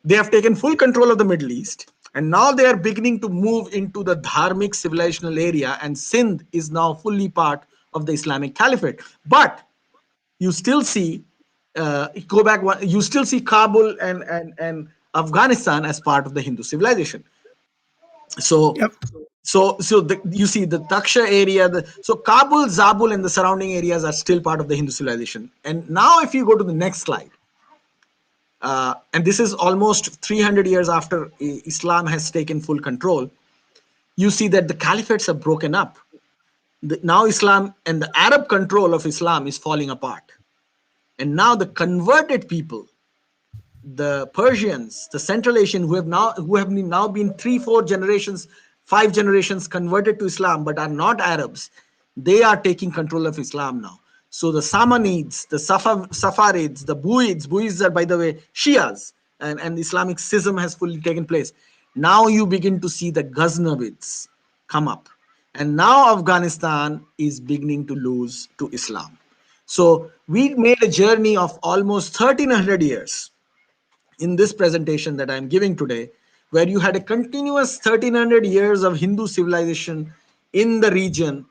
They have taken full control of the Middle East, and now they are beginning to move into the Dharmic civilizational area, and Sindh is now fully part of the Islamic Caliphate. But you still see, go back one, you still see Kabul and Afghanistan as part of the Hindu civilization. So Yep. you see the Taksha area, so Kabul, Zabul, and the surrounding areas are still part of the Hindu civilization. And now, if you go to the next slide, and this is almost 300 years after Islam has taken full control, you see that the caliphates have broken up. Now Islam and the Arab control of Islam is falling apart, and now the converted people, the Persians, the Central Asian, who have now been 3, 4 generations, 5 generations converted to Islam but are not Arabs, they are taking control of Islam now. So the Samanids, the Safarids, the Buids are, by the way, Shias, and Islamic schism has fully taken place. Now you begin to see the Ghaznavids come up, and now Afghanistan is beginning to lose to Islam. So we made a journey of almost 1300 years in this presentation that I'm giving today, where you had a continuous 1300 years of Hindu civilization in the region,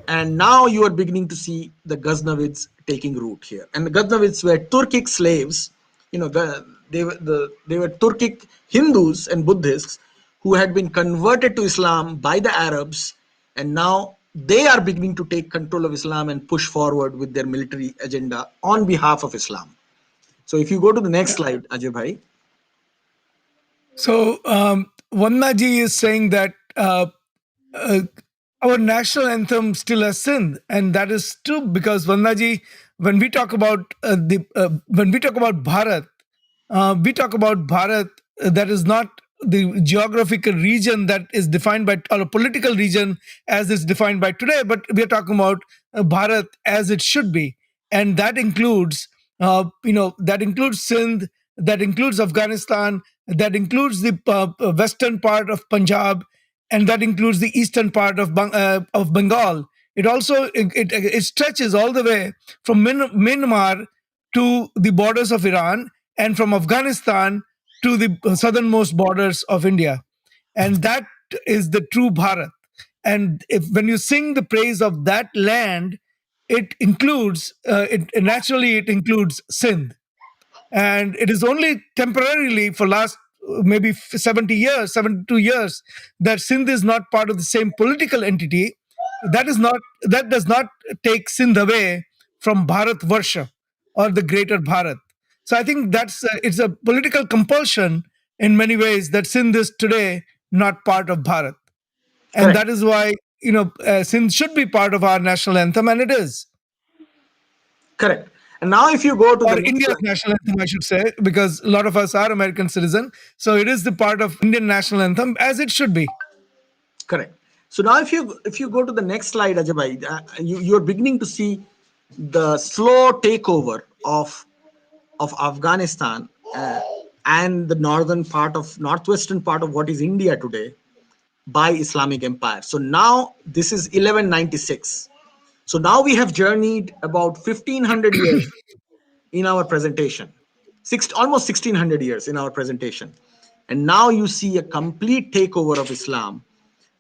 and now you are beginning to see the Ghaznavids taking root here. And the Ghaznavids were Turkic slaves, they were Turkic Hindus and Buddhists who had been converted to Islam by the Arabs, and now they are beginning to take control of Islam and push forward with their military agenda on behalf of Islam. So if you go to the next slide, Ajay Bhai. So Vannaji is saying that uh, our national anthem still has Sindh, and that is true because Vannaji, when we talk about Bharat, we talk about Bharat that is not the geographical region that is defined by or a political region as is defined by today, but we are talking about Bharat as it should be, and that includes that includes Sindh, that includes Afghanistan, that includes the western part of Punjab, and that includes the eastern part of Bengal. It also it stretches all the way from Myanmar to the borders of Iran and from Afghanistan to the southernmost borders of India. And that is the true Bharat. And when you sing the praise of that land, it includes, it includes Sindh. And it is only temporarily for last maybe 70 years, 72 years, that Sindh is not part of the same political entity, that does not take Sindh away from Bharat Varsha or the greater Bharat. So I think it's a political compulsion in many ways that Sindh is today not part of Bharat, and Correct. that is why Sindh should be part of our national anthem, and it is, Correct. And now, if you go to the or next India's slide. national anthem, I should say, because a lot of us are American citizen, so it is the part of Indian national anthem as it should be. Correct. So now, if you go to the next slide, Ajay, you're beginning to see the slow takeover of Afghanistan and the northwestern part of what is India today by Islamic Empire. So now this is 1196. So now we have journeyed about 1500 years in our presentation, almost 1600 years in our presentation. And now you see a complete takeover of Islam,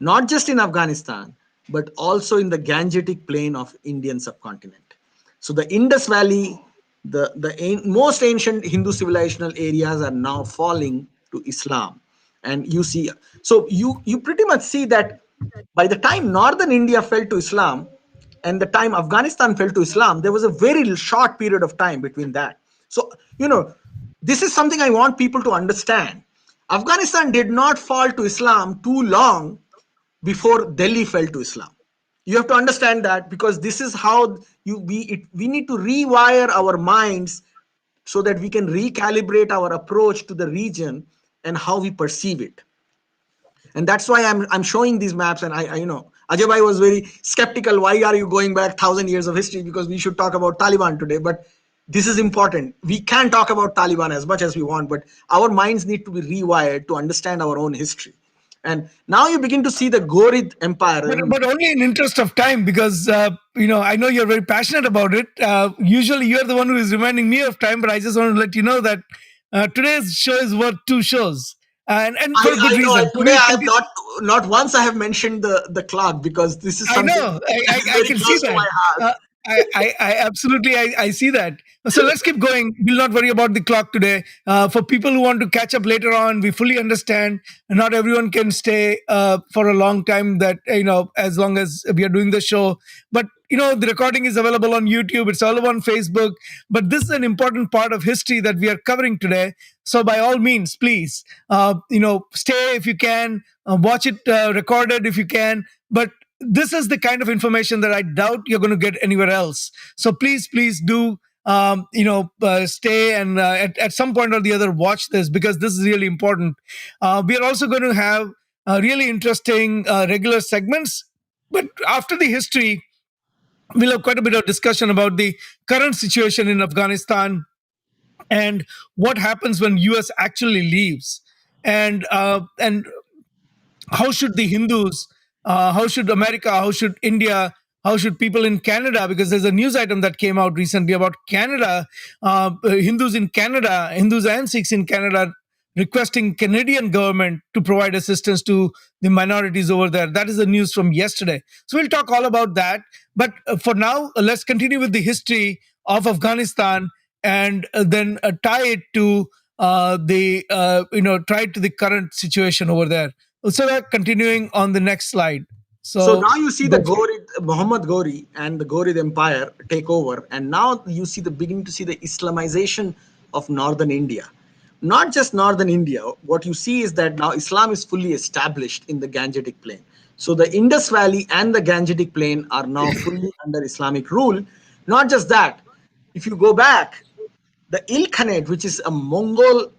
not just in Afghanistan, but also in the Gangetic plain of Indian subcontinent. So the Indus Valley, the most ancient Hindu civilizational areas are now falling to Islam. And you see, so you pretty much see that by the time northern India fell to Islam and the time Afghanistan fell to Islam, there was a very short period of time between that. So, this is something I want people to understand. Afghanistan did not fall to Islam too long before Delhi fell to Islam. You have to understand that, because this is how we need to rewire our minds so that we can recalibrate our approach to the region and how we perceive it. And that's why I'm showing these maps. And I Ajay bhai was very skeptical. Why are you going back 1,000 years of history? Because we should talk about Taliban today. But this is important. We can talk about Taliban as much as we want, but our minds need to be rewired to understand our own history. And now you begin to see the Ghorid Empire. But, And but only in interest of time, because I know you're very passionate about it. Usually you're the one who is reminding me of time, but I just want to let you know that today's show is worth two shows, and for a good I know, and reason. today We'll I have continue. not once I have mentioned the clock, because this is I something know. that is I very can see close to that. my heart. I absolutely I see that. So let's keep going. We'll not worry about the clock today. For people who want to catch up later on, we fully understand. Not everyone can stay for a long time. That as long as we are doing the show, but the recording is available on YouTube. It's all on Facebook. But this is an important part of history that we are covering today. So by all means, please, stay if you can. Watch it recorded if you can. But this is the kind of information that I doubt you're going to get anywhere else. So please do stay and at some point or the other watch this, because this is really important. We are also going to have really interesting regular segments, but after the history, we'll have quite a bit of discussion about the current situation in Afghanistan and what happens when US actually leaves, and how should the Hindus, how should America, how should India, how should people in Canada, because there's a news item that came out recently about Canada, Hindus and Sikhs in Canada requesting Canadian government to provide assistance to the minorities over there. That is the news from yesterday. So we'll talk all about that. But for now, let's continue with the history of Afghanistan, and then tie it to try it to the current situation over there. So we're continuing on the next slide. So So now you see the go for it. Ghorid, Muhammad Ghori and the Ghorid Empire take over, and now you see the beginning to see the Islamization of northern India. Not just northern India. What you see is that now Islam is fully established in the Gangetic Plain. So the Indus Valley and the Gangetic Plain are now fully under Islamic rule. Not just that. If you go back, the Ilkhanate, which is a Mongol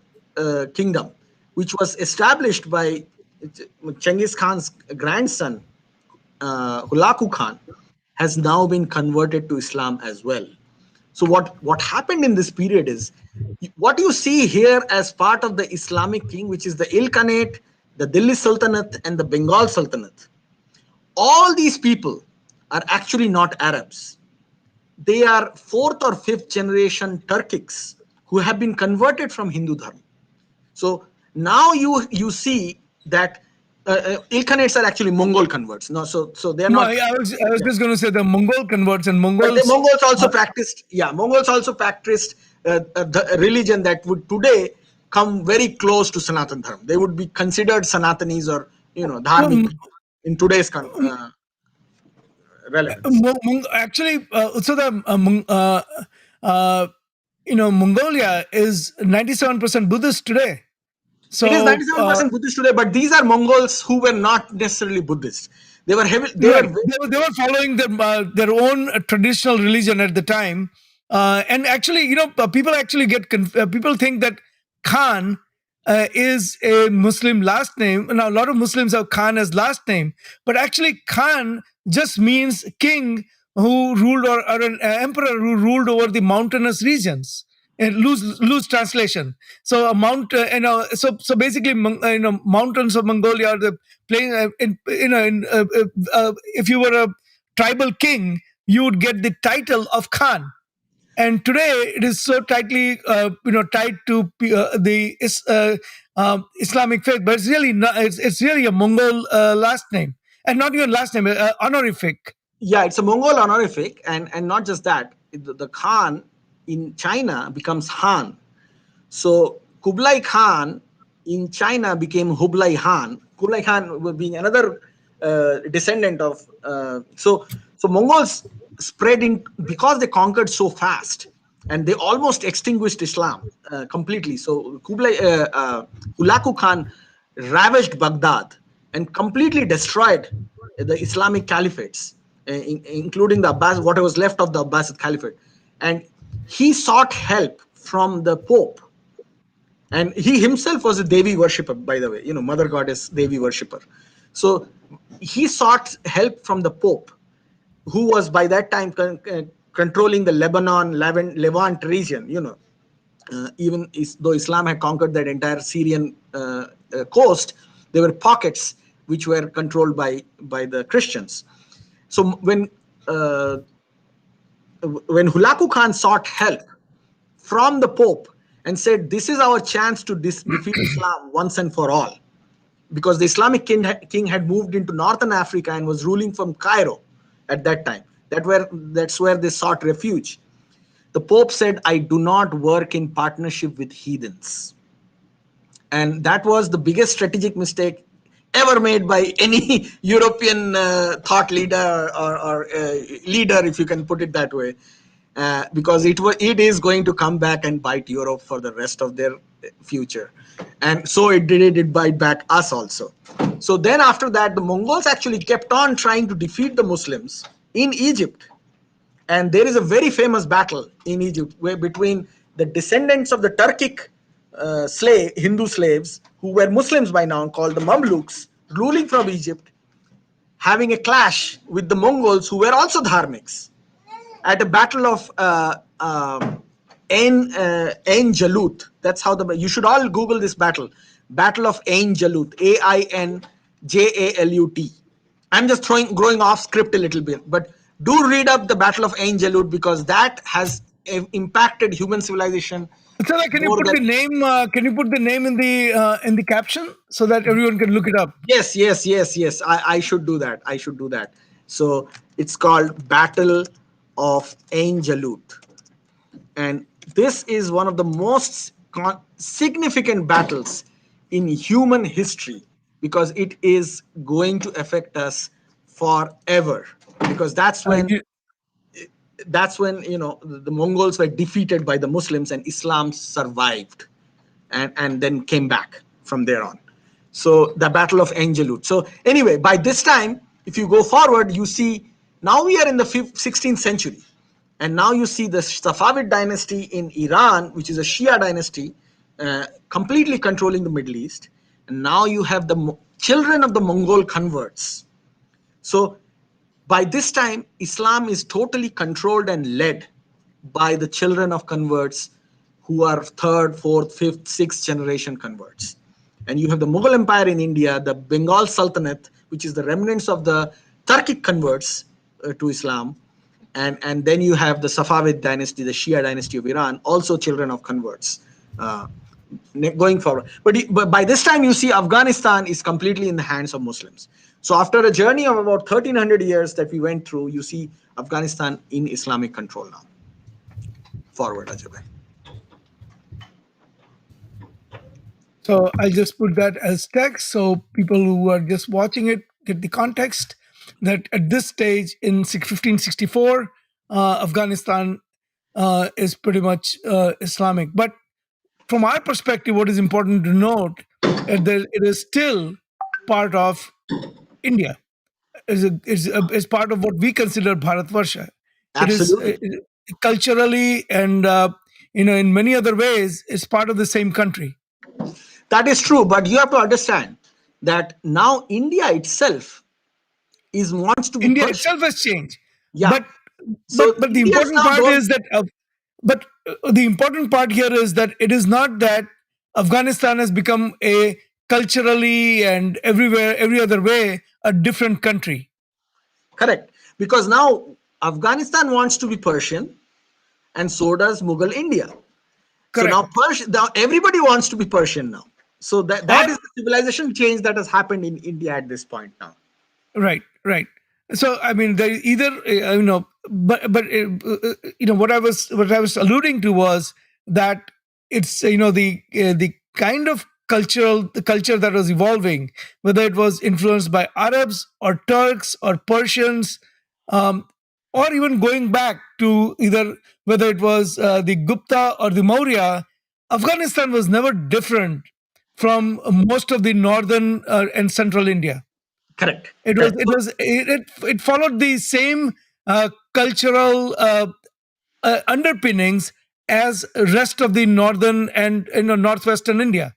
kingdom, which was established by Genghis Khan's grandson, Hulaku Khan, has now been converted to Islam as well. So what happened in this period is what you see here as part of the Islamic king, which is the Ilkhanate, the Delhi Sultanate, and the Bengal Sultanate. All these people are actually not Arabs. They are fourth or fifth generation Turkics who have been converted from Hindu Dharma. So now you see that Ilkhanates are actually Mongol converts. No, so they are No, not. I was just going to say the Mongol converts, and But the Mongols. Mongols Uh, also practiced, yeah, Mongols also practiced the religion that would today come very close to Sanatan Dharma. They would be considered Sanatanis or Well, dharmic in today's relevance. Actually, Utsada, uh, Mongolia is 97% Buddhist today. It is So, 97% Buddhist today, but these are Mongols who were not necessarily Buddhist. They were heavy. They were right, very, they were following their own traditional religion at the time, and actually, people actually people think that Khan is a Muslim last name. Now, a lot of Muslims have Khan as last name, but actually, Khan just means king who ruled, or an emperor who ruled over the mountainous regions. And loose translation. So a mount, so basically, mountains of Mongolia are the plain. If you were a tribal king, you would get the title of Khan. And today, it is so tightly, tied to Islamic faith. But it's really not. It's really a Mongol last name, and not even last name, honorific. yeah, it's a Mongol honorific, and not just that. The Khan in China becomes Han. So Kublai Khan in China became Hublai Khan. Kublai Khan being another descendant of so Mongols spread in because they conquered so fast and they almost extinguished Islam completely. So Hulaku Khan ravaged Baghdad and completely destroyed the Islamic caliphates, including the Abbas, what was left of the Abbasid Caliphate, and he sought help from the Pope, and he himself was a Devi worshipper, by the way, Mother Goddess Devi worshipper. So he sought help from the Pope, who was by that time controlling the Levant region. Even though Islam had conquered that entire Syrian coast, there were pockets which were controlled by the Christians. So when Hulaku Khan sought help from the Pope and said, "This is our chance to defeat Islam once and for all," because the Islamic king had moved into northern Africa and was ruling from Cairo at that time. That's where they sought refuge. The Pope said, "I do not work in partnership with heathens." And that was the biggest strategic mistake ever made by any European thought leader or leader, if you can put it that way, because it is going to come back and bite Europe for the rest of their future, and so it did. It bite back us also. So then after that, the Mongols actually kept on trying to defeat the Muslims in Egypt, and there is a very famous battle in Egypt where between the descendants of the Turkic Hindu slaves who were Muslims by now, called the Mamluks, ruling from Egypt, having a clash with the Mongols who were also dharmics at a battle of Ain Jalut. That's how you should all Google this battle. Battle of Ain Jalut, Ainjalut. I'm just growing off script a little bit, but do read up the Battle of Ain Jalut because that has impacted human civilization So, like, can you more put than. the name? Can you put the name in the caption so that everyone can look it up? Yes, yes, yes, yes. I should do that. I should do that. So it's called Battle of Ain Jalut. And this is one of the most significant battles in human history because it is going to affect us forever. Because You, that's when the Mongols were defeated by the Muslims and Islam survived, and then came back from there on. So the Battle of Angelut. So anyway, by this time, if you go forward, you see now we are in the 16th century, and now you see the Safavid dynasty in Iran, which is a Shia dynasty, completely controlling the Middle East, and now you have the children of the Mongol converts. So by this time, Islam is totally controlled and led by the children of converts who are third, fourth, fifth, sixth generation converts. And you have the Mughal Empire in India, the Bengal Sultanate, which is the remnants of the Turkic converts to Islam. And then you have the Safavid dynasty, the Shia dynasty of Iran, also children of converts. Uh, Going forward. But by this time, you see Afghanistan is completely in the hands of Muslims. So after a journey of about 1300 years that we went through, you see Afghanistan in Islamic control now. Forward, Ajay. So I'll just put that as text so people who are just watching it get the context that at this stage in 1564, Afghanistan is pretty much Islamic. But from our perspective, what is important to note is that it is still part of India. Is part of what we consider Bharatvarsha. It is Absolutely. culturally and in many other ways, it's part of the same country. That is true, but you have to understand that now India itself is wants to be India Persian. itself has changed, Yeah. but So the Indians important now part don't. is that the important part here is that it is not that Afghanistan has become a culturally and every other way a different country. Correct. Because now Afghanistan wants to be Persian, and so does Mughal India. So Correct. now everybody wants to be Persian now. So that Or is the civilization change that has happened in India at this point now. right, right. So I mean, there either what I was alluding to was that it's the kind of the culture that was evolving, whether it was influenced by Arabs or Turks or Persians, um, or even going back to either whether it was the Gupta or the Maurya, Afghanistan was never different from most of the northern and central India. Correct. It was Correct. it was it followed the same cultural underpinnings as rest of the northern and northwestern India.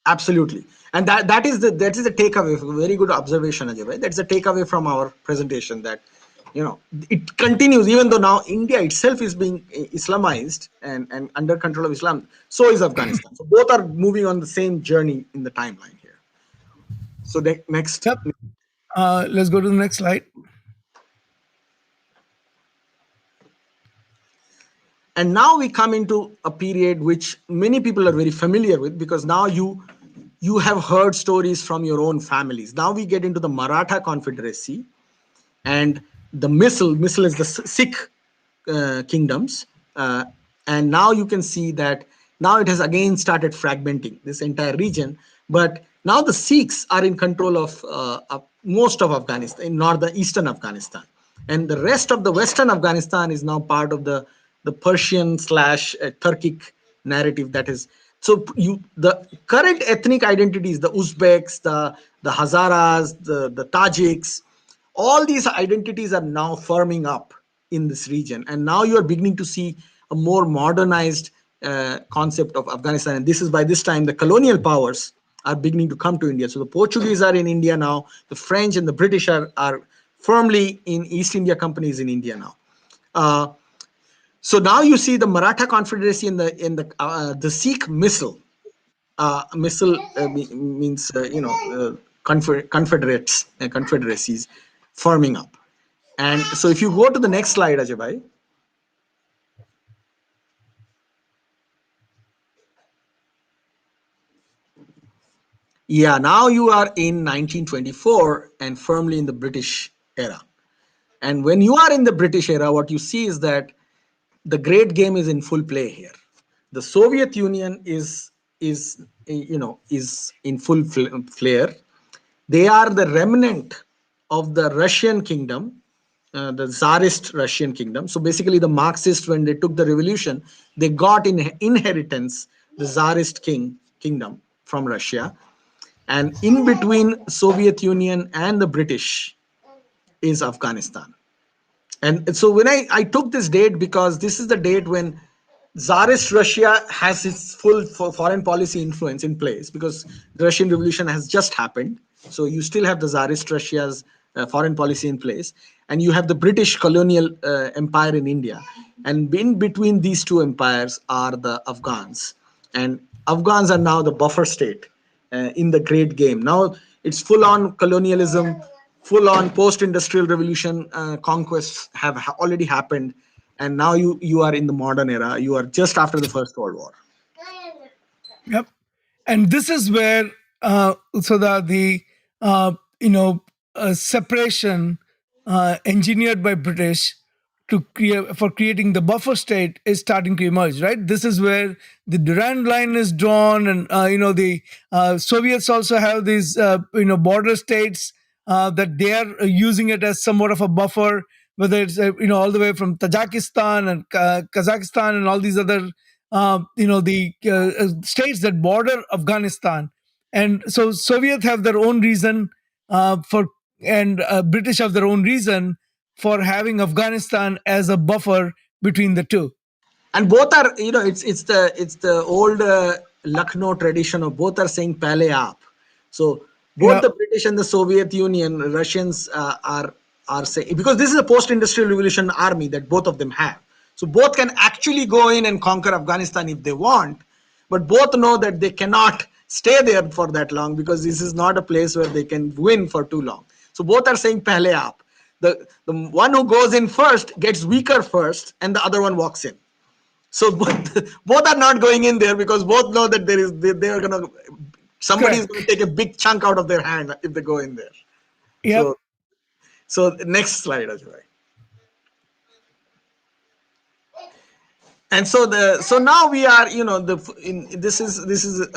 Absolutely. And that is the takeaway. Very good observation, Ajay. Right? That's the takeaway from our presentation that it continues even though now India itself is being Islamized and under control of Islam. So is Afghanistan. So both are moving on the same journey in the timeline here. So next. Yep. Let's go to the next slide. And now we come into a period which many people are very familiar with because now you have heard stories from your own families. Now we get into the Maratha Confederacy and the missile is the Sikh kingdoms, and now you can see that now it has again started fragmenting this entire region. But now the Sikhs are in control of most of Afghanistan, in northern eastern Afghanistan, and the rest of the western Afghanistan is now part of the Persian slash Turkic narrative that is. So the current ethnic identities, the Uzbeks, the Hazaras, the Tajiks, all these identities are now firming up in this region, and now you are beginning to see a more modernized concept of Afghanistan. And this is by this time the colonial powers are beginning to come to India. So the Portuguese are in India now, the French and the British are firmly in East India companies in India now. uh, so now you see the Maratha Confederacy and the Sikh missile means confederates confederacies forming up. And so if you go to the next slide, Ajay bhai. Yeah, now you are in 1924 and firmly in the British era. And when you are in the British era, what you see is that the great game is in full play here. The Soviet Union is in full flare. They are the remnant of the Russian kingdom, the Tsarist Russian kingdom. So basically, the Marxists, when they took the revolution, they got in inheritance the Tsarist kingdom from Russia, and in between Soviet Union and the British is Afghanistan. And so when I took this date because this is the date when Tsarist Russia has its full foreign policy influence in place because the Russian Revolution has just happened. So you still have the Tsarist Russia's foreign policy in place, and you have the British colonial empire in India. And in between these two empires are the Afghans. And Afghans are now the buffer state in the great game. Now it's full on colonialism, full on post industrial revolution conquests have already happened, and now you are in the modern era. You are just after the First World War. Yep. And this is where so the uh, separation engineered by British for creating the buffer state is starting to emerge. Right, this is where the Durand line is drawn, and the Soviets also have these border states that they are using it as somewhat of a buffer, whether it's all the way from Tajikistan and Kazakhstan and all these other the states that border Afghanistan. And so Soviets have their own reason for and British have their own reason for having Afghanistan as a buffer between the two. And both are, it's the old Lucknow tradition of both are saying "Pehle aap." So both Yeah, the British and the Soviet Union, Russians are saying, because this is a post-industrial revolution army that both of them have. So both can actually go in and conquer Afghanistan if they want, but both know that they cannot stay there for that long, because this is not a place where they can win for too long. So both are saying "Pehle aap." The one who goes in first gets weaker first, and the other one walks in. So both are not going in there, because both know that they are gonna, somebody is correct. gonna take a big chunk out of their hand if they go in there. Yep. So next slide, Ajay. And so now we are, this is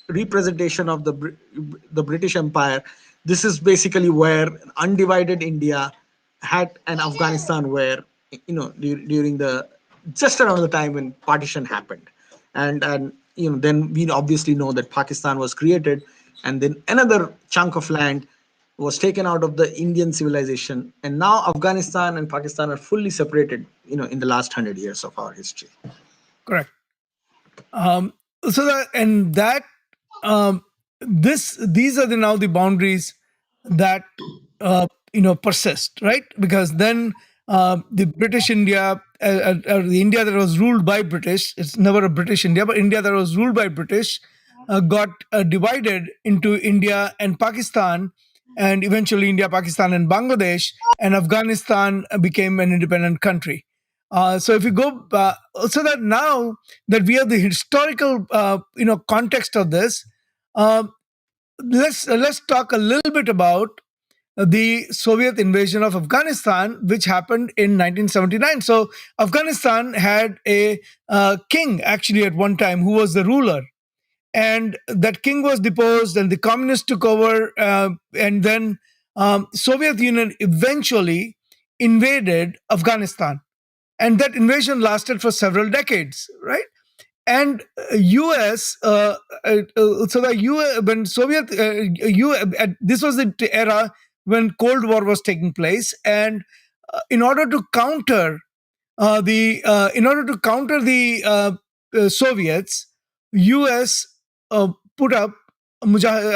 representation of the British Empire. This is basically where undivided India had, and Afghanistan where, during the, just around the time when partition happened. And then we obviously know that Pakistan was created, and then another chunk of land was taken out of the Indian civilization, and now Afghanistan and Pakistan are fully separated, in the last 100 years of our history. Correct. Um, so that and that these are now the boundaries that persist, right? Because then the British India, or the India that was ruled by British, it's never a British India, but India that was ruled by British got divided into India and Pakistan, and eventually India, Pakistan, and Bangladesh, and Afghanistan became an independent country. So if you go, so that now that we have the historical, context of this, uh, let's talk a little bit about the Soviet invasion of Afghanistan, which happened in 1979. So Afghanistan had a king actually at one time who was the ruler, and that king was deposed, and the communists took over, and then Soviet Union eventually invaded Afghanistan, and that invasion lasted for several decades, right? And US, so the US, when Soviet, this was the era when Cold War was taking place, and in order to counter the Soviets, US put up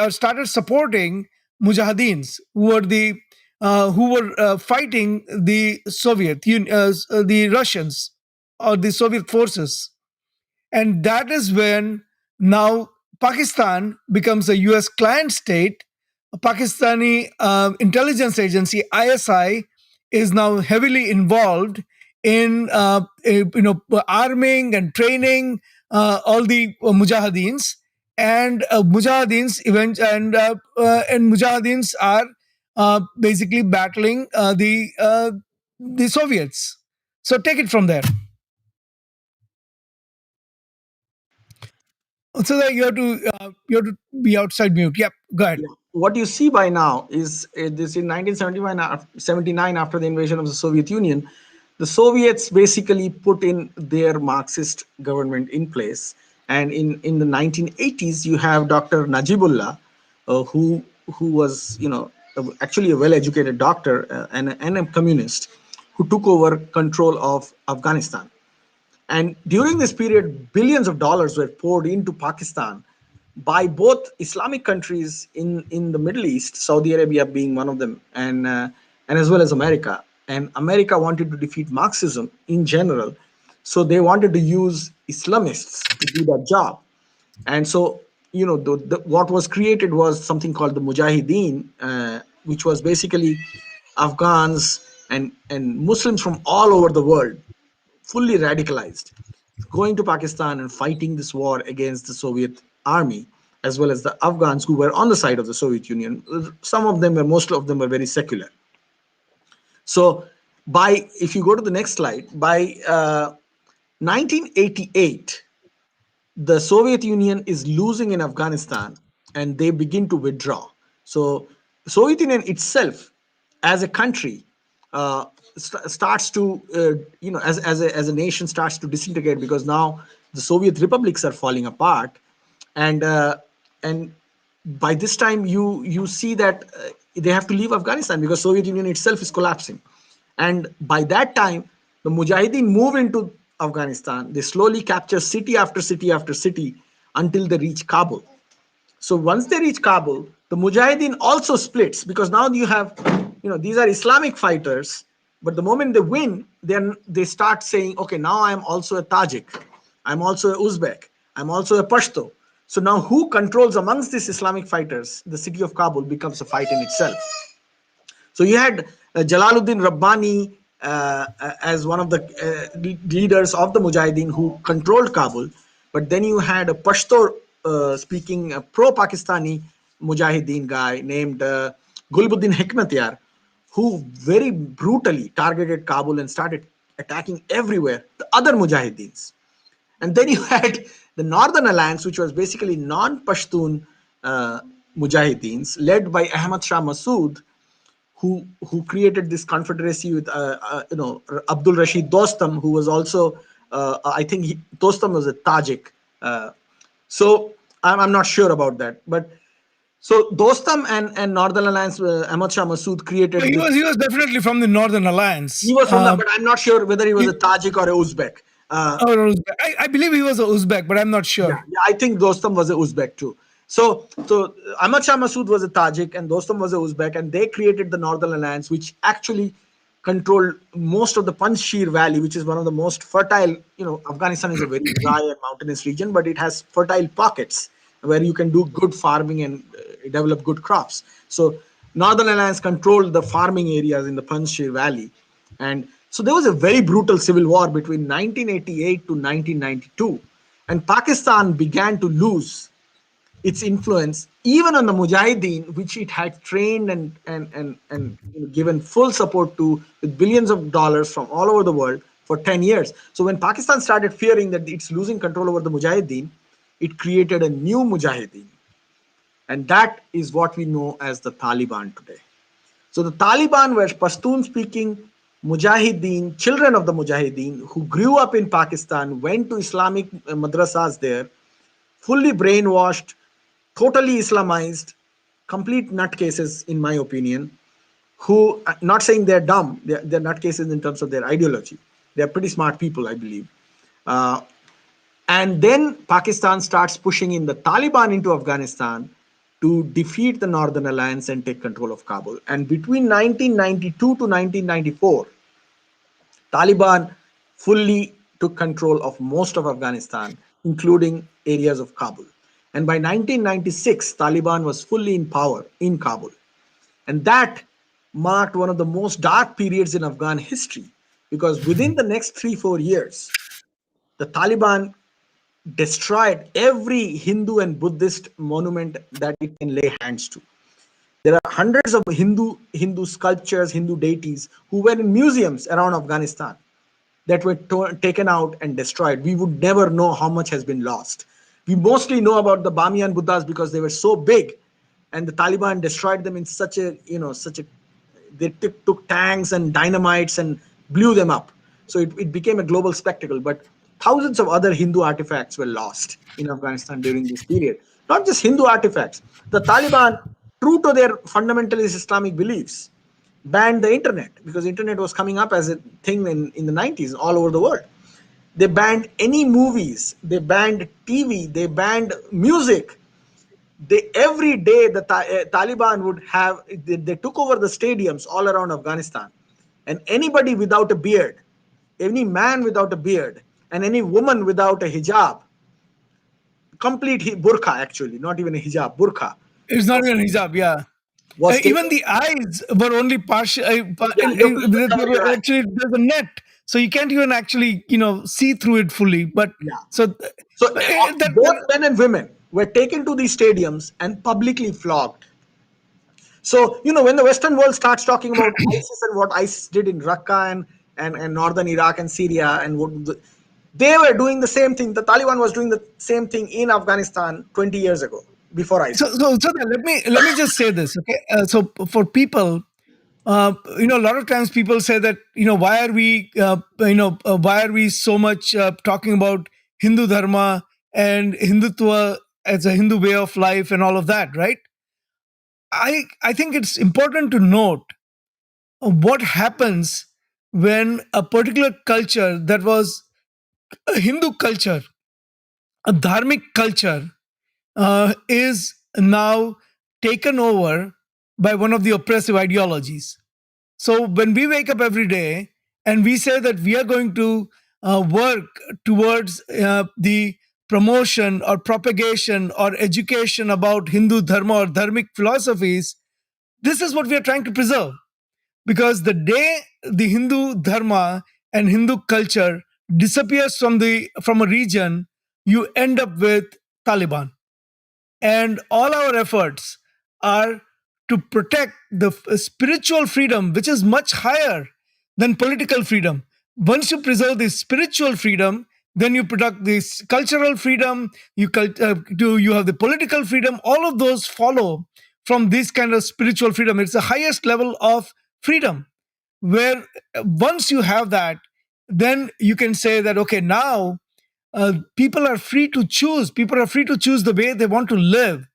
started supporting mujahideens who were fighting the Russians or the Soviet forces. And that is when now Pakistan becomes a US client state. A Pakistani intelligence agency, ISI, is now heavily involved in arming and training all the mujahideens, and mujahideens are basically battling the Soviets. So take it from there. So that you have to be outside mute. Yep, go ahead. Yeah. What you see by now is, this in 1979, after the invasion of the Soviet Union, the Soviets basically put in their Marxist government in place. And in the 1980s, you have Dr. Najibullah, who was, actually a well-educated doctor, and a communist, who took over control of Afghanistan. And during this period, billions of dollars were poured into Pakistan by both Islamic countries in the Middle East, Saudi Arabia being one of them, and as well as America. And America wanted to defeat Marxism in general, so they wanted to use Islamists to do that job. And so, what was created was something called the Mujahideen, which was basically Afghans and Muslims from all over the world, fully radicalized, going to Pakistan and fighting this war against the Soviet army, as well as the Afghans who were on the side of the Soviet Union. Some of them were, most of them were very secular. So By if you go to the next slide, by 1988, the Soviet Union is losing in Afghanistan and they begin to withdraw. So, the Soviet Union itself, as a country, uh, starts to, as a nation, starts to disintegrate because now the Soviet republics are falling apart, and by this time you see that they have to leave Afghanistan because Soviet Union itself is collapsing. And by that time, the Mujahideen move into Afghanistan. They slowly capture city after city after city until they reach Kabul. So once they reach Kabul, the Mujahideen also splits because now you have, these are Islamic fighters, but the moment they win, then they start saying, okay, now I'm also a Tajik, I'm also a Uzbek, I'm also a Pashto. So now who controls amongst these Islamic fighters? The city of Kabul becomes a fight in itself. So you had Jalaluddin Rabbani as one of the leaders of the Mujahideen who controlled Kabul, but then you had a Pashto speaking pro Pakistani Mujahideen guy named Gulbuddin Hikmatyar, who very brutally targeted Kabul and started attacking everywhere the other Mujahideens. And then you had the Northern Alliance, which was basically non Pashtun uh, Mujahideens, led by Ahmad Shah Massoud, who created this confederacy with Abdul Rashid Dostum, who was also I think Dostum was a Tajik. Uh, so I'm not sure about that, but so Dostum and Northern Alliance, Ahmad Shah Massoud created this. He was definitely from the Northern He Alliance. was from that, but I'm not sure whether he was He, a Tajik or a Uzbek. or Uzbek. I believe he was a Uzbek, but I'm not Yeah, sure. yeah, I think Dostum was a Uzbek too. So Ahmad Shah Massoud was a Tajik and Dostum was a Uzbek, and they created the Northern Alliance, which actually controlled most of the Panjshir Valley, which is one of the most fertile. Afghanistan is a very dry and mountainous region, but it has fertile pockets where you can do good farming and develop good crops. So Northern Alliance controlled the farming areas in the Panjshir Valley, and so there was a very brutal civil war between 1988 to 1992, and Pakistan began to lose its influence even on the Mujahideen, which it had trained and given full support to with billions of dollars from all over the world for 10 years. So when Pakistan started fearing that it's losing control over the Mujahideen, it created a new Mujahideen. And that is what we know as the Taliban today. So the Taliban were Pashtun speaking Mujahideen, children of the Mujahideen, who grew up in Pakistan, went to Islamic madrasas there, fully brainwashed, totally Islamized, complete nutcases, in my opinion, who, not saying they're dumb, they're nutcases in terms of their ideology. They're pretty smart people, I believe. Uh, and then Pakistan starts pushing in the Taliban into Afghanistan to defeat the Northern Alliance and take control of Kabul. And between 1992 to 1994, Taliban fully took control of most of Afghanistan, including areas of Kabul. And by 1996, Taliban was fully in power in Kabul. And that marked one of the most dark periods in Afghan history because within the next 3-4 years, the Taliban destroyed every Hindu and Buddhist monument that it can lay hands to. There are hundreds of Hindu sculptures, Hindu deities who were in museums around Afghanistan that were taken out and destroyed. We would never know how much has been lost. We mostly know about the Bamiyan Buddhas because they were so big, and the Taliban destroyed them in such a they took tanks and dynamites and blew them up. So it became a global spectacle. But thousands of other Hindu artifacts were lost in Afghanistan during this period. Not just Hindu artifacts. The Taliban, true to their fundamentalist Islamic beliefs, banned the internet because internet was coming up as a thing in the 90s all over the world. They banned any movies, they banned TV, they banned music. They every day the Taliban would have they took over the stadiums all around Afghanistan, and anybody without a beard, any man without a beard, and any woman without a hijab, complete burqa, actually, not even a hijab, burqa, It's not was even hijab, yeah. was Even taken. the eyes were only partial. Yeah, you have to even They cover your were eyes. actually, there's a net, so you can't even actually see through it fully. But Yeah. so So that both men and women were taken to these stadiums and publicly flogged. So, when the Western world starts talking about ISIS and what ISIS did in Raqqa and northern Iraq and Syria, and they were doing the same thing. The Taliban was doing the same thing in Afghanistan 20 years ago before ISIS. So then let me just say this, okay? So for people, a lot of times people say that, why are we why are we so much talking about Hindu dharma and Hindutva as a Hindu way of life and all of that, right? I think it's important to note what happens when a particular culture that was a Hindu culture, a dharmic culture, is now taken over by one of the oppressive ideologies. So when we wake up every day and we say that we are going to work towards the promotion or propagation or education about Hindu dharma or dharmic philosophies, this is what we are trying to preserve. Because the day the Hindu dharma and Hindu culture disappears from a region, you end up with Taliban. And all our efforts are to protect the spiritual freedom, which is much higher than political freedom. Once you preserve the spiritual freedom, then you protect this cultural freedom, you have the political freedom. All of those follow from this kind of spiritual freedom. It's the highest level of freedom, where once you have that, then you can say that, okay, now people are free to choose the way they want to live.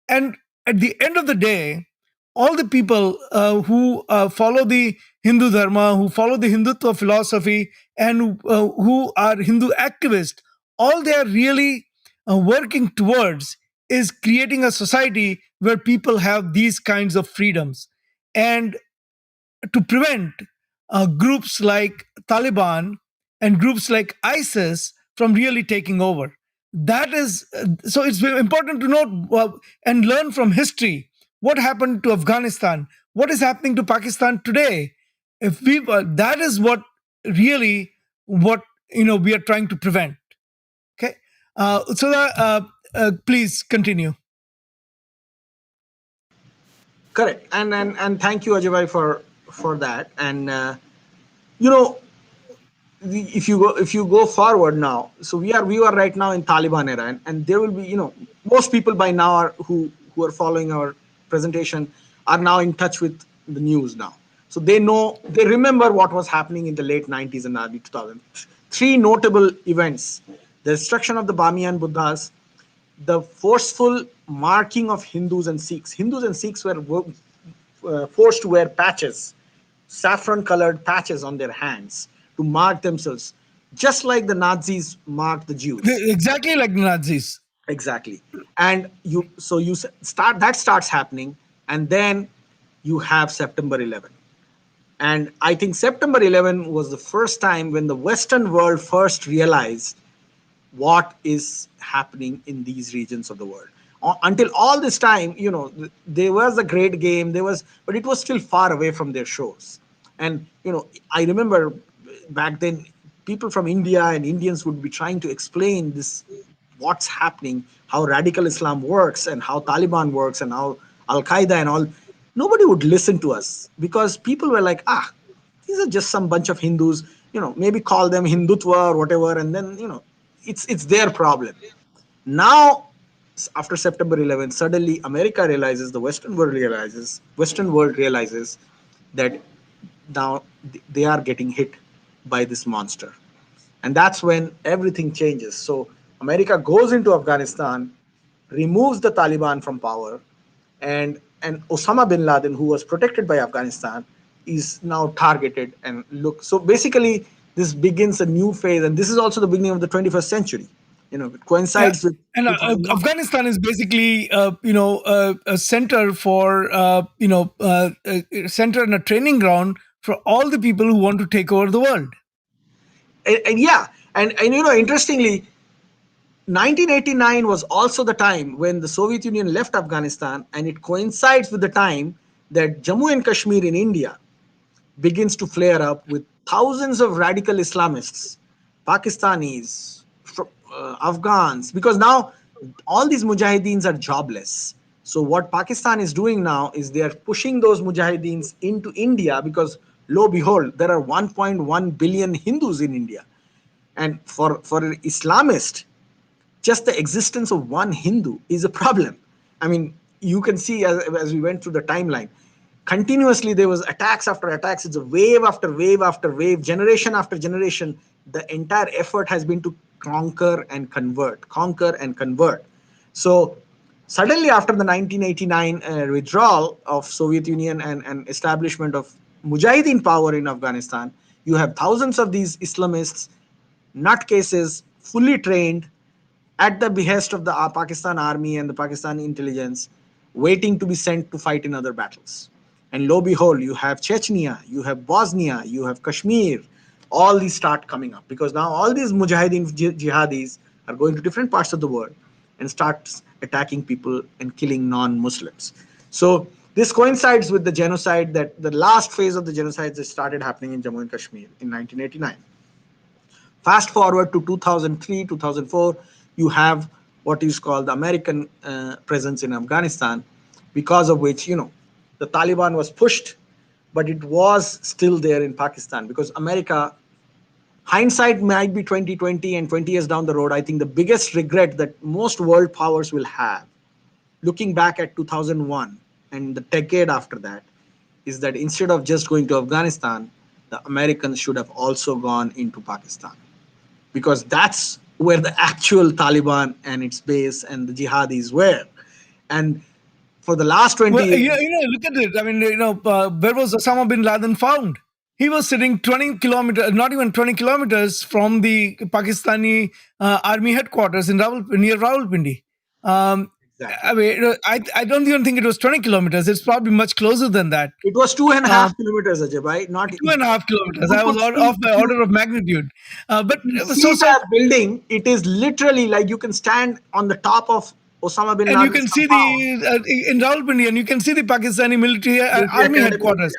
And at the end of the day, all the people who follow the Hindu dharma, who follow the Hindutva philosophy, and who are Hindu activists, all they are really working towards is creating a society where people have these kinds of freedoms. And to prevent groups like Taliban and groups like ISIS from really taking over. That is, so it's very important to note and learn from history what happened to Afghanistan, what is happening to Pakistan today. If we, that is what really what we are trying to prevent. Okay, please continue. Correct. And thank you, Ajay, for that. And you know, if you go forward now, so we are right now in Taliban era, and there will be, most people by now are who are following our presentation are now in touch with the news now. So they remember what was happening in the late 90s and early 2000s. Three notable events: the destruction of the Bamiyan Buddhas, the forceful marking of Hindus and Sikhs. Hindus and Sikhs were forced to wear patches, saffron colored patches on their hands to mark themselves, just like the Nazis marked the Jews. Exactly like Nazis. Exactly. And you start that starts happening, and then you have September 11. And I think September 11 was the first time when the Western world first realized what is happening in these regions of the world. Until all this time, there was a great game, but it was still far away from their shores. And I remember back then, people from India and Indians would be trying to explain this, what's happening, how radical Islam works, and how Taliban works, and how Al Qaeda and all. Nobody would listen to us because people were like, these are just some bunch of Hindus, maybe call them Hindutva or whatever, and then it's their problem. Now, after September 11th, suddenly America realizes, the Western world realizes that now they are getting hit by this monster, and that's when everything changes. So America goes into Afghanistan, removes the Taliban from power, and Osama bin Laden, who was protected by Afghanistan, is now targeted. And look, so basically this begins a new phase, and this is also the beginning of the 21st century. It Yeah, coincides with and a lot. Afghanistan is basically, a center for, a center and a training ground for all the people who want to take over the world. And yeah, and interestingly, 1989 was also the time when the Soviet Union left Afghanistan, and it coincides with the time that Jammu and Kashmir in India begins to flare up with thousands of radical Islamists, Pakistanis, Afghans, because now all these mujahideens are jobless. So what Pakistan is doing now is they are pushing those mujahideens into India, because lo behold, there are 1.1 billion Hindus in India. And for an Islamist, just the existence of one Hindu is a problem. I mean, you can see as we went through the timeline, continuously there was attacks after attacks. It's a wave after wave after wave, generation after generation. The entire effort has been to conquer and convert. So suddenly, after the 1989 withdrawal of Soviet Union and establishment of Mujahideen power in Afghanistan, you have thousands of these Islamists, nutcases, fully trained, at the behest of the Pakistan army and the Pakistani intelligence, waiting to be sent to fight in other battles. And lo behold, you have Chechnya, you have Bosnia, you have Kashmir. All these start coming up because now all these Mujahideen jihadis are going to different parts of the world and start attacking people and killing non-Muslims. So this coincides with the genocide, that the last phase of the genocide that started happening in Jammu and Kashmir in 1989. Fast forward to 2003, 2004, you have what is called the American presence in Afghanistan, because of which, the Taliban was pushed, but it was still there in Pakistan because America, hindsight might be 2020 and 20 years down the road. I think the biggest regret that most world powers will have, looking back at 2001 and the decade after that, is that instead of just going to Afghanistan, the Americans should have also gone into Pakistan, because that's where the actual Taliban and its base and the jihadis were. And for the last 20 Well, years, look at it. I mean, where was Osama bin Laden found? He was sitting 20 kilometers, not even 20 kilometers from the Pakistani army headquarters near Rawalpindi. Um, I exactly. mean, I don't even think it was 20 kilometers. It's probably much closer than that. It was two and a Um, half kilometers, Ajay bhai. Not Two and a half kilometers. you I was could see off by if you order of magnitude. But if you see so, that building, it is literally like you can stand on the top of Osama bin and you Laden's can see compound, in Rawalpindi, and you can see the Pakistani military military army academy, headquarters.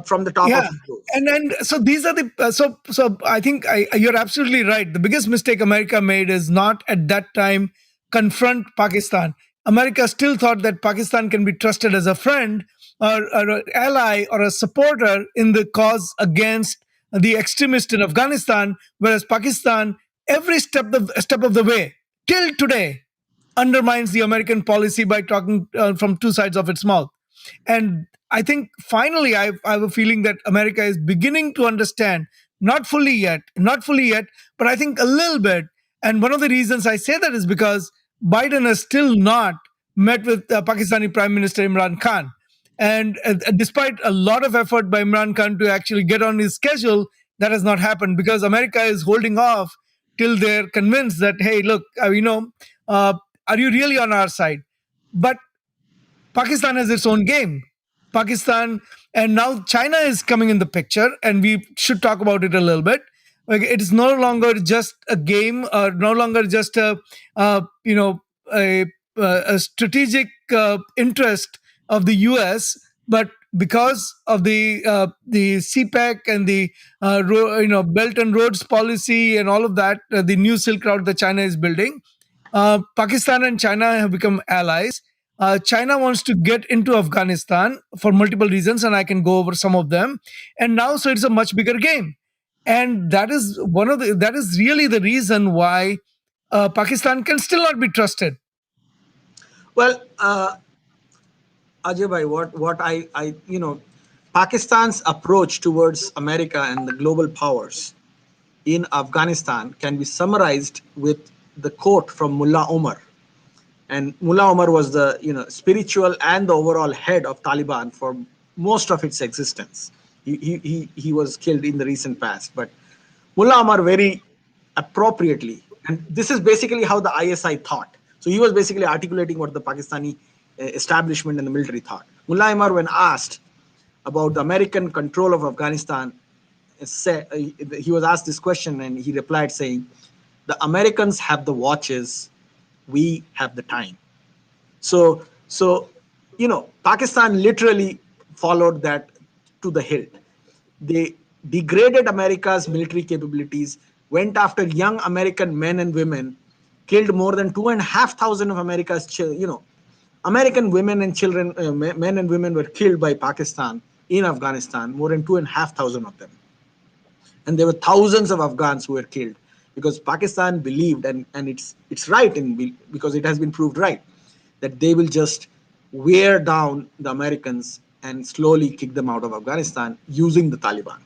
from the top of Yeah, those. and so these are the so I think you're absolutely right. The biggest mistake America made is not at that time confront Pakistan. America still thought that Pakistan can be trusted as a friend or an ally or a supporter in the cause against the extremists in Afghanistan, whereas Pakistan, every step of the way till today, undermines the American policy by talking from two sides of its mouth. And I think finally I have a feeling that America is beginning to understand, not fully yet, but I think a little bit. And one of the reasons I say that is because Biden has still not met with Pakistani Prime Minister Imran Khan. And despite a lot of effort by Imran Khan to actually get on his schedule, that has not happened because America is holding off till they're convinced that, hey, look, uh, are you really on our side? But Pakistan has its own game. Pakistan, and now China is coming in the picture, and we should talk about it a little bit. Like it is no longer just a game, or no longer just uh, you know a, a strategic interest of the U.S., but because of the CPEC and the Belt and Roads policy and all of that, the new Silk Route that China is building, Pakistan and China have become allies. China wants to get into Afghanistan for multiple reasons, and I can go over some of them. And now, so it's a much bigger game, and that is really the reason why Pakistan can still not be trusted. Well, Ajay bhai, what Pakistan's approach towards America and the global powers in Afghanistan can be summarized with the quote from Mullah Omar. And Mullah Omar was the spiritual and the overall head of Taliban for most of its existence. He was killed in the recent past, but Mullah Omar very appropriately, and this is basically how the ISI thought. So he was basically articulating what the Pakistani establishment and the military thought. Mullah Omar, when asked about the American control of Afghanistan, said, he was asked this question and he replied saying, "The Americans have the watches, we have the time." So Pakistan literally followed that to the hilt. They degraded America's military capabilities, went after young American men and women, killed more than 2,500 of America's American women and children, men and women were killed by Pakistan in Afghanistan, more than 2,500 of them. And there were thousands of Afghans who were killed because Pakistan believed, and it's right, because it has been proved right, that they will just wear down the Americans and slowly kick them out of Afghanistan using the Taliban.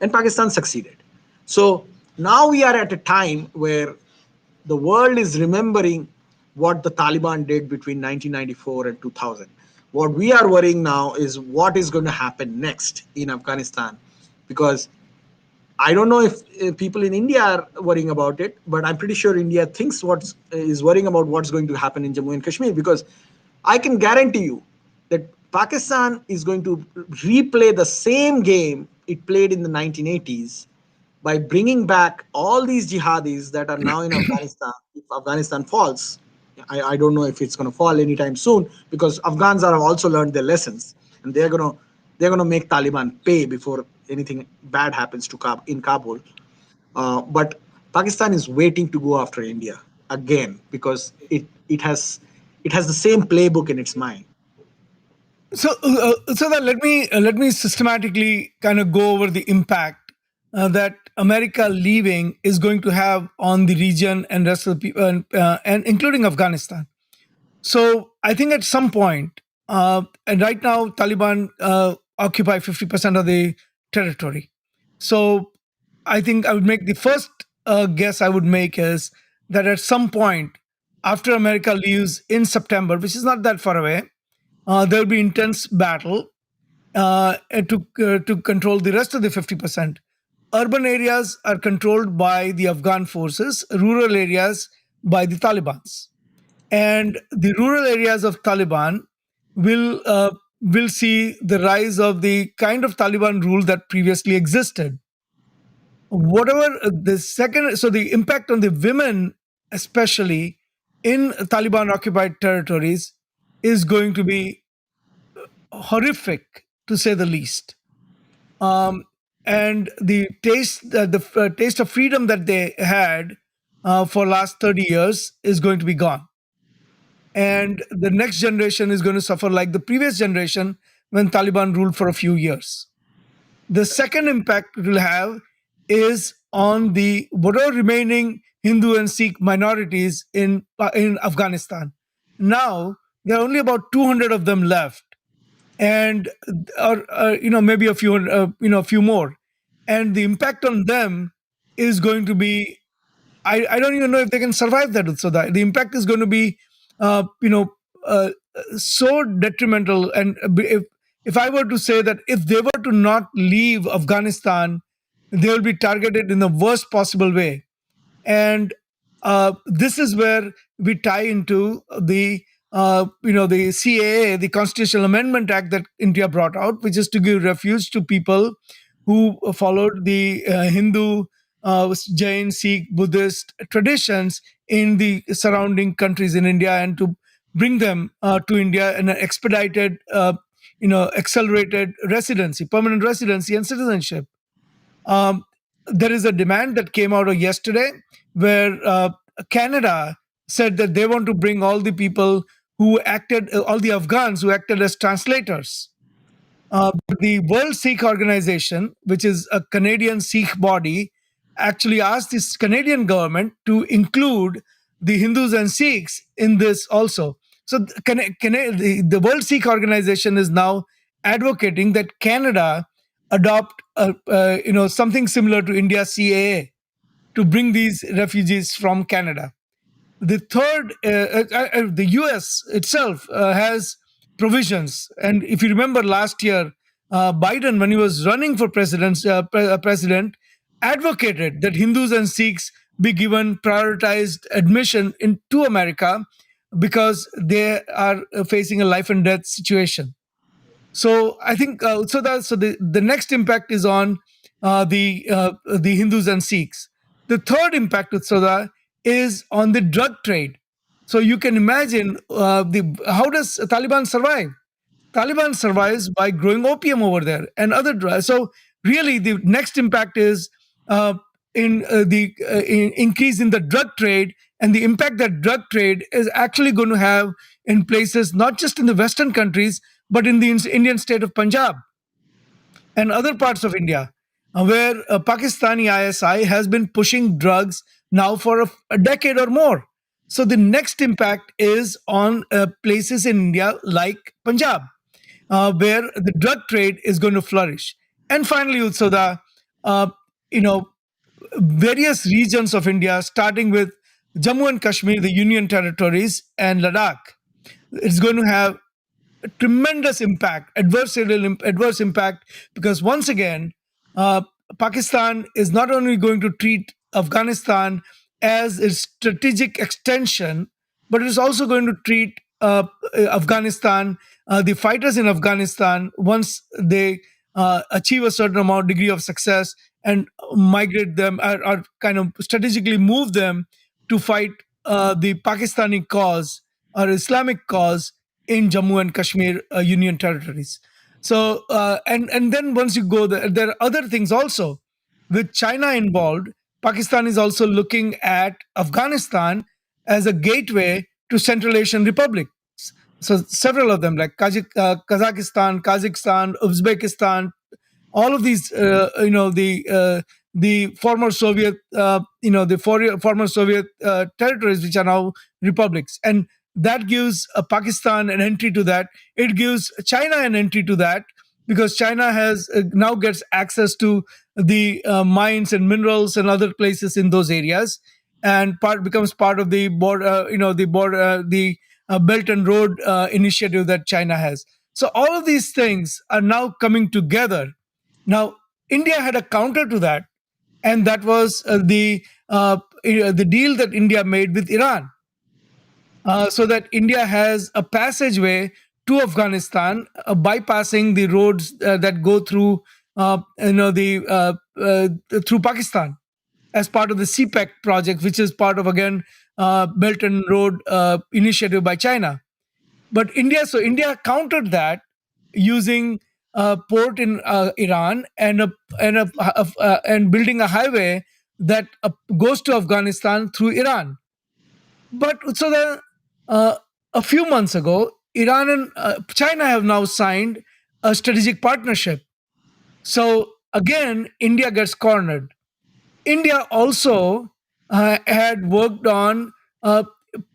And Pakistan succeeded. So now we are at a time where the world is remembering what the Taliban did between 1994 and 2000. What we are worrying now is what is going to happen next in Afghanistan, because I don't know if people in India are worrying about it, but I'm pretty sure India thinks what's is worrying about what's going to happen in Jammu and Kashmir, because I can guarantee you that Pakistan is going to replay the same game it played in the 1980s by bringing back all these jihadis that are now in Afghanistan. If Afghanistan falls, I don't know if it's going to fall anytime soon, because Afghans have also learned their lessons, and they're going to make Taliban pay before anything bad happens to in Kabul. But Pakistan is waiting to go after India again because it has the same playbook in its mind. So that let me systematically kind of go over the impact that America leaving is going to have on the region and rest of the people, and including Afghanistan. So I think at some point, and right now Taliban occupy 50% of the territory. So I think I would make the first guess I would make is that at some point after America leaves in September, which is not that far away, there will be intense battle to control the rest of the 50%. Urban areas are controlled by the Afghan forces, rural areas by the Taliban's, and the rural areas of Taliban will see the rise of the kind of Taliban rule that previously existed. Whatever the second, so the impact on the women, especially in Taliban occupied territories, is going to be horrific to say the least. Um, and the taste of freedom that they had for last 30 years is going to be gone, and the next generation is going to suffer like the previous generation when Taliban ruled for a few years. The second impact it will have is on the whatever remaining Hindu and Sikh minorities in Afghanistan. Now there are only about 200 of them left, and or maybe a few more, and the impact on them is going to be, I don't even know if they can survive that. So the impact is going to be uh, you know uh, so detrimental. And if I were to say that if they were to not leave Afghanistan, they will be targeted in the worst possible way. And this is where we tie into the CAA, the Constitutional Amendment Act that India brought out, which is to give refuge to people who followed the Hindu, Jain, Sikh, Buddhist traditions in the surrounding countries in India, and to bring them to India in an expedited, accelerated residency, permanent residency, and citizenship. Um, there is a demand that came out of yesterday where Canada said that they want to bring all the people who acted, all the Afghans who acted as translators. The World Sikh Organization, which is a Canadian Sikh body, actually asked this Canadian government to include the Hindus and Sikhs in this also. So, the World Sikh Organization is now advocating that Canada adopt something similar to India's CAA to bring these refugees from Canada. The third, the US itself has provisions. And if you remember last year, Biden, when he was running for president, advocated that Hindus and Sikhs be given prioritized admission into America because they are facing a life and death situation. So I think the next impact is on the Hindus and Sikhs. The third impact, Utsada, is on the drug trade. So you can imagine the how does Taliban survive? Taliban survives by growing opium over there and other drugs. So really, the next impact is in the increase in the drug trade and the impact that drug trade is actually going to have in places not just in the Western countries, but in the Indian state of Punjab and other parts of India, where Pakistani ISI has been pushing drugs now for a decade or more. So the next impact is on places in India like Punjab, where the drug trade is going to flourish. And finally, Utsoda, uh, you know, various regions of India, starting with Jammu and Kashmir, the Union territories, and Ladakh, it's going to have tremendous impact, adverse impact, because once again, uh, Pakistan is not only going to treat Afghanistan as its strategic extension, but it is also going to treat Afghanistan, the fighters in Afghanistan, once they achieve a certain amount degree of success and migrate them or kind of strategically move them to fight the Pakistani cause or Islamic cause in Jammu and Kashmir Union territories. So and then once you go there, there are other things also. With China involved, Pakistan is also looking at Afghanistan as a gateway to Central Asian republics. So several of them, like Kazakhstan, Uzbekistan, all of these, the former Soviet, former Soviet territories, which are now republics, and that gives Pakistan an entry to that. It gives China an entry to that because China has now gets access to the mines and minerals and other places in those areas, and becomes part of the border, the Belt and Road initiative that China has. So all of these things are now coming together. Now, India had a counter to that, and that was the deal that India made with Iran, so that India has a passageway to Afghanistan, bypassing the roads that go through, through Pakistan, as part of the CPEC project, which is part of again Belt and Road initiative by China. But India countered that using a port in Iran and building a highway that goes to Afghanistan through Iran. But so uh, a few months ago, Iran and China have now signed a strategic partnership. So again, India gets cornered. India also had worked on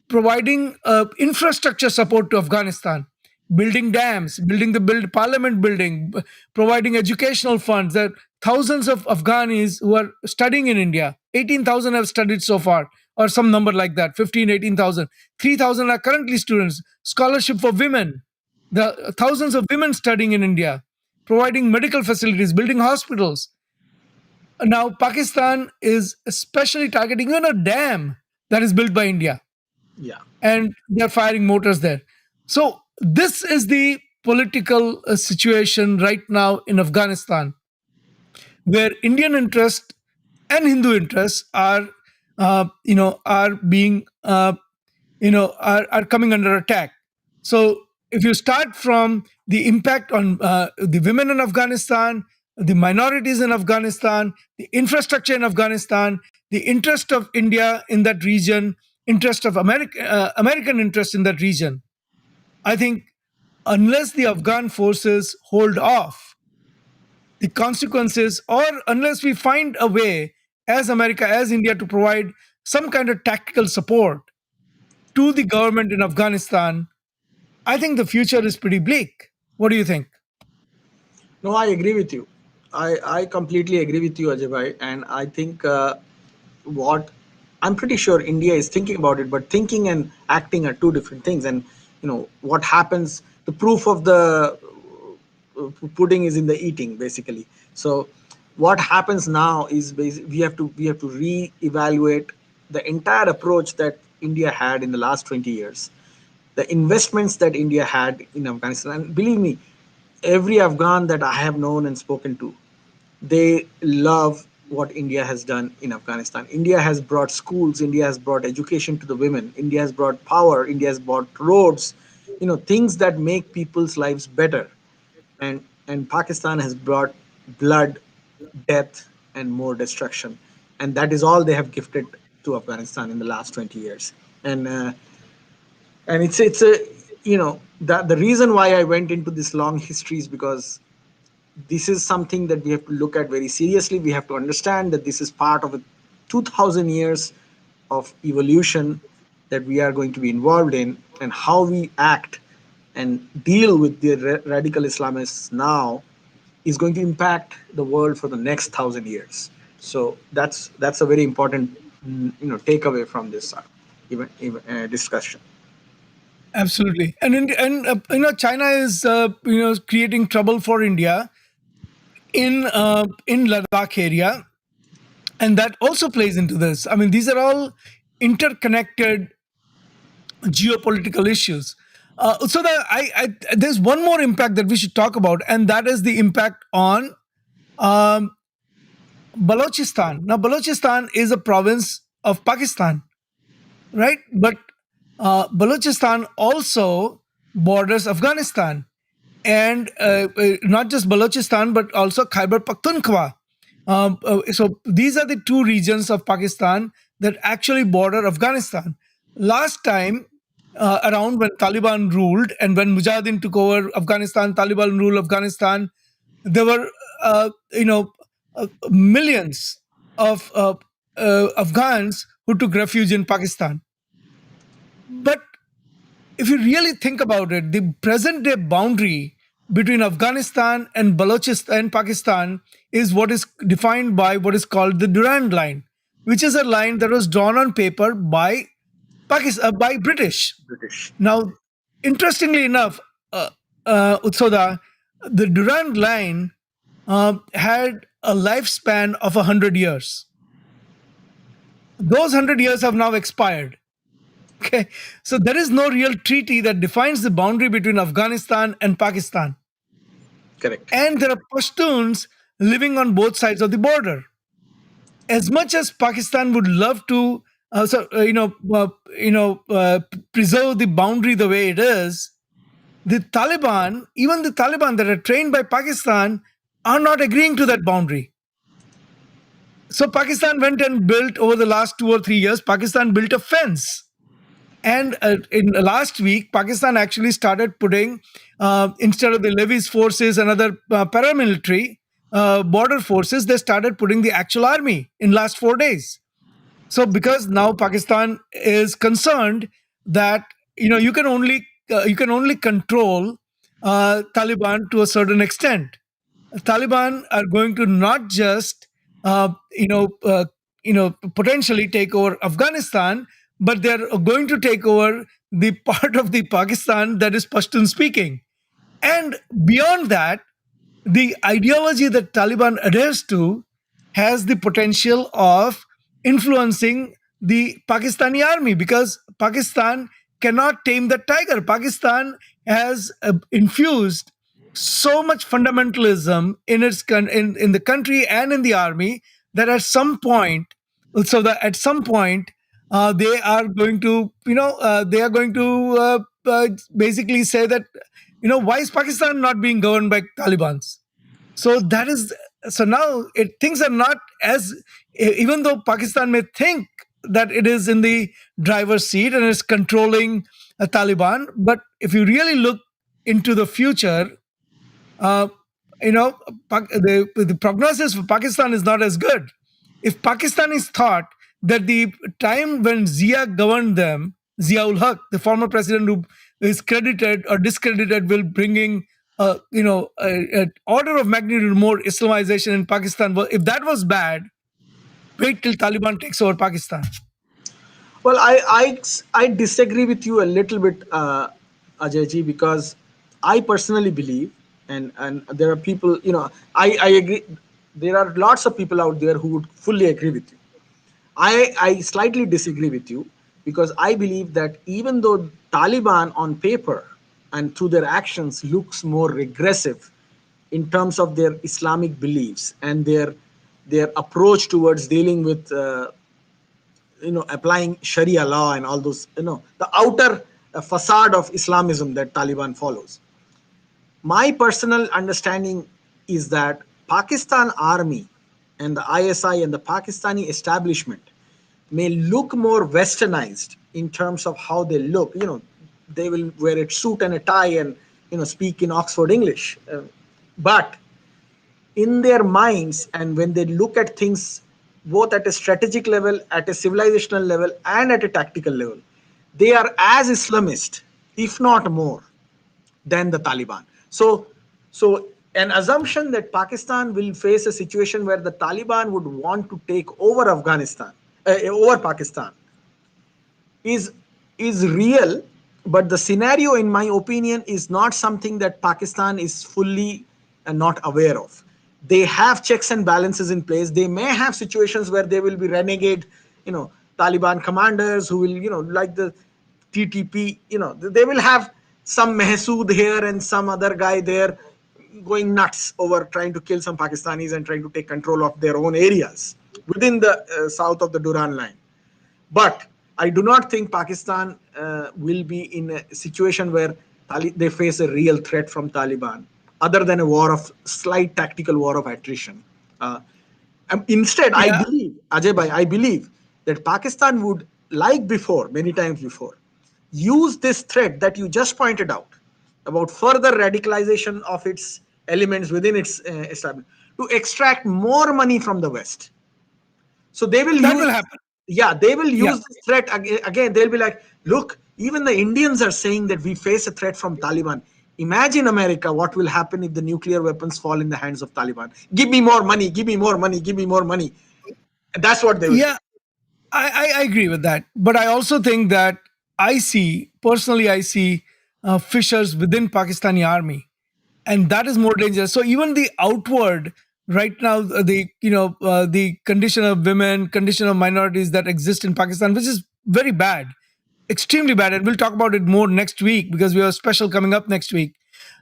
providing infrastructure support to Afghanistan, building dams, building the parliament building, providing educational funds. That thousands of Afghanis who are studying in India, 18,000 have studied so far, or some number like that, 15, 18,000. 3,000 are currently students. Scholarship for women. The thousands of women studying in India, providing medical facilities, building hospitals. Now, Pakistan is especially targeting even a dam that is built by India, Yeah. and they're firing mortars there. So, this is the political situation right now in Afghanistan, where Indian interest and Hindu interests are being are coming under attack. So if you start from the impact on the women in Afghanistan, the minorities in Afghanistan, the infrastructure in Afghanistan, the interest of India in that region, interest of American interest in that region, I think unless the Afghan forces hold off, the consequences, or unless we find a way as America, as India, to provide some kind of tactical support to the government in Afghanistan, I think the future is pretty bleak. What do you think? No, I agree with you. I completely agree with you, Ajay bhai. And I think what I'm pretty sure India is thinking about it, but thinking and acting are two different things. And what happens, the proof of the pudding is in the eating, basically. So what happens now is we have to reevaluate the entire approach that India had in the last 20 years, the investments that India had in Afghanistan. And believe me, every Afghan that I have known and spoken to, they love what India has done in Afghanistan. India has brought schools, India has brought education to the women, India has brought power, India has brought roads, things that make people's lives better. And Pakistan has brought blood, death, and more destruction. And that is all they have gifted. to Afghanistan in the last 20 years. And it's a, that the reason why I went into this long history is because this is something that we have to look at very seriously. We have to understand that this is part of a 2000 years of evolution that we are going to be involved in, and how we act and deal with the radical Islamists now is going to impact the world for the next 1000 years. So that's a very important takeaway from this discussion. Absolutely. And China is creating trouble for India in Ladakh area, and that also plays into this. I mean, these are all interconnected geopolitical issues. There's one more impact that we should talk about, and that is the impact on um, Balochistan. Now, Balochistan is a province of Pakistan, right? But Balochistan also borders Afghanistan, and not just Balochistan, but also Khyber Pakhtunkhwa. So these are the two regions of Pakistan that actually border Afghanistan. Last time around, when Taliban ruled and when Mujahideen took over Afghanistan, Taliban ruled Afghanistan, there were millions of Afghans who took refuge in Pakistan. But if you really think about it, the present day boundary between Afghanistan and Balochistan and Pakistan is what is defined by what is called the Durand Line, which is a line that was drawn on paper by by British. British. Now, interestingly enough, Utsoda, the Durand Line had a lifespan of 100 years. Those 100 years have now expired. Okay, so there is no real treaty that defines the boundary between Afghanistan and Pakistan. Correct. And there are Pashtuns living on both sides of the border. As much as Pakistan would love to, preserve the boundary the way it is, the Taliban, even the Taliban that are trained by Pakistan, are not agreeing to that boundary. So Pakistan went and built, over the last 2 or 3 years, Pakistan built a fence. And in last week, Pakistan actually started putting, instead of the levies forces and other paramilitary border forces, they started putting the actual army in last 4 days. So because now Pakistan is concerned that you can only control Taliban to a certain extent. Taliban are going to not just potentially take over Afghanistan, but they're going to take over the part of the Pakistan that is Pashtun speaking. And beyond that, the ideology that Taliban adheres to has the potential of influencing the Pakistani army, because Pakistan cannot tame the tiger. Pakistan has infused so much fundamentalism in in the country and in the army that at some point, they are going to basically say that, why is Pakistan not being governed by Talibans? So that is, so now things are not as, even though Pakistan may think that it is in the driver's seat and is controlling Taliban, but if you really look into the future, uh, the prognosis for Pakistan is not as good. If Pakistanis thought that the time when Zia governed them, Zia ul Haq, the former president who is credited or discredited, will bringing an order of magnitude more Islamization in Pakistan. Well, if that was bad, wait till Taliban takes over Pakistan. Well, I disagree with you a little bit, Ajayji, because I personally believe, and there are people, I agree. There are lots of people out there who would fully agree with you. I slightly disagree with you, because I believe that even though Taliban on paper and through their actions looks more regressive in terms of their Islamic beliefs and their approach towards dealing with applying Sharia law and all those, the outer facade of Islamism that Taliban follows. My personal understanding is that Pakistan army and the ISI and the Pakistani establishment, may look more westernized in terms of how they look. They will wear a suit and a tie and speak in Oxford English. But in their minds, and when they look at things both at a strategic level, at a civilizational level, and at a tactical level, they are as Islamist, if not more, than the Taliban. So an assumption that Pakistan will face a situation where the Taliban would want to take over Afghanistan, over Pakistan, is is real, but the scenario, in my opinion, is not something that Pakistan is fully not aware of. They have checks and balances in place. They may have situations where they will be renegade, you know, Taliban commanders who will, like the TTP, they will have some Mehsood here and some other guy there going nuts over trying to kill some Pakistanis and trying to take control of their own areas within the south of the Duran line. But I do not think Pakistan will be in a situation where they face a real threat from Taliban, other than a war of slight tactical war of attrition. Uh, Instead, I Yeah, believe, Ajay Bhai, I believe that Pakistan would, like before, many times before, use this threat that you just pointed out about further radicalization of its elements within its establishment to extract more money from the West. So they will that use, will happen. yeah, they will Yeah. use this threat again. They'll be like, look, even the Indians are saying that we face a threat from Taliban. Imagine, America, what will happen if the nuclear weapons fall in the hands of Taliban. Give me more money, give me more money, give me more money. And that's what they will do. Yeah, I agree with that. But I also think that I see fissures within Pakistani army, and that is more dangerous. So even the outward, right now, the condition of women, condition of minorities that exist in Pakistan, which is very bad, extremely bad, and we'll talk about it more next week because we have a special coming up next week.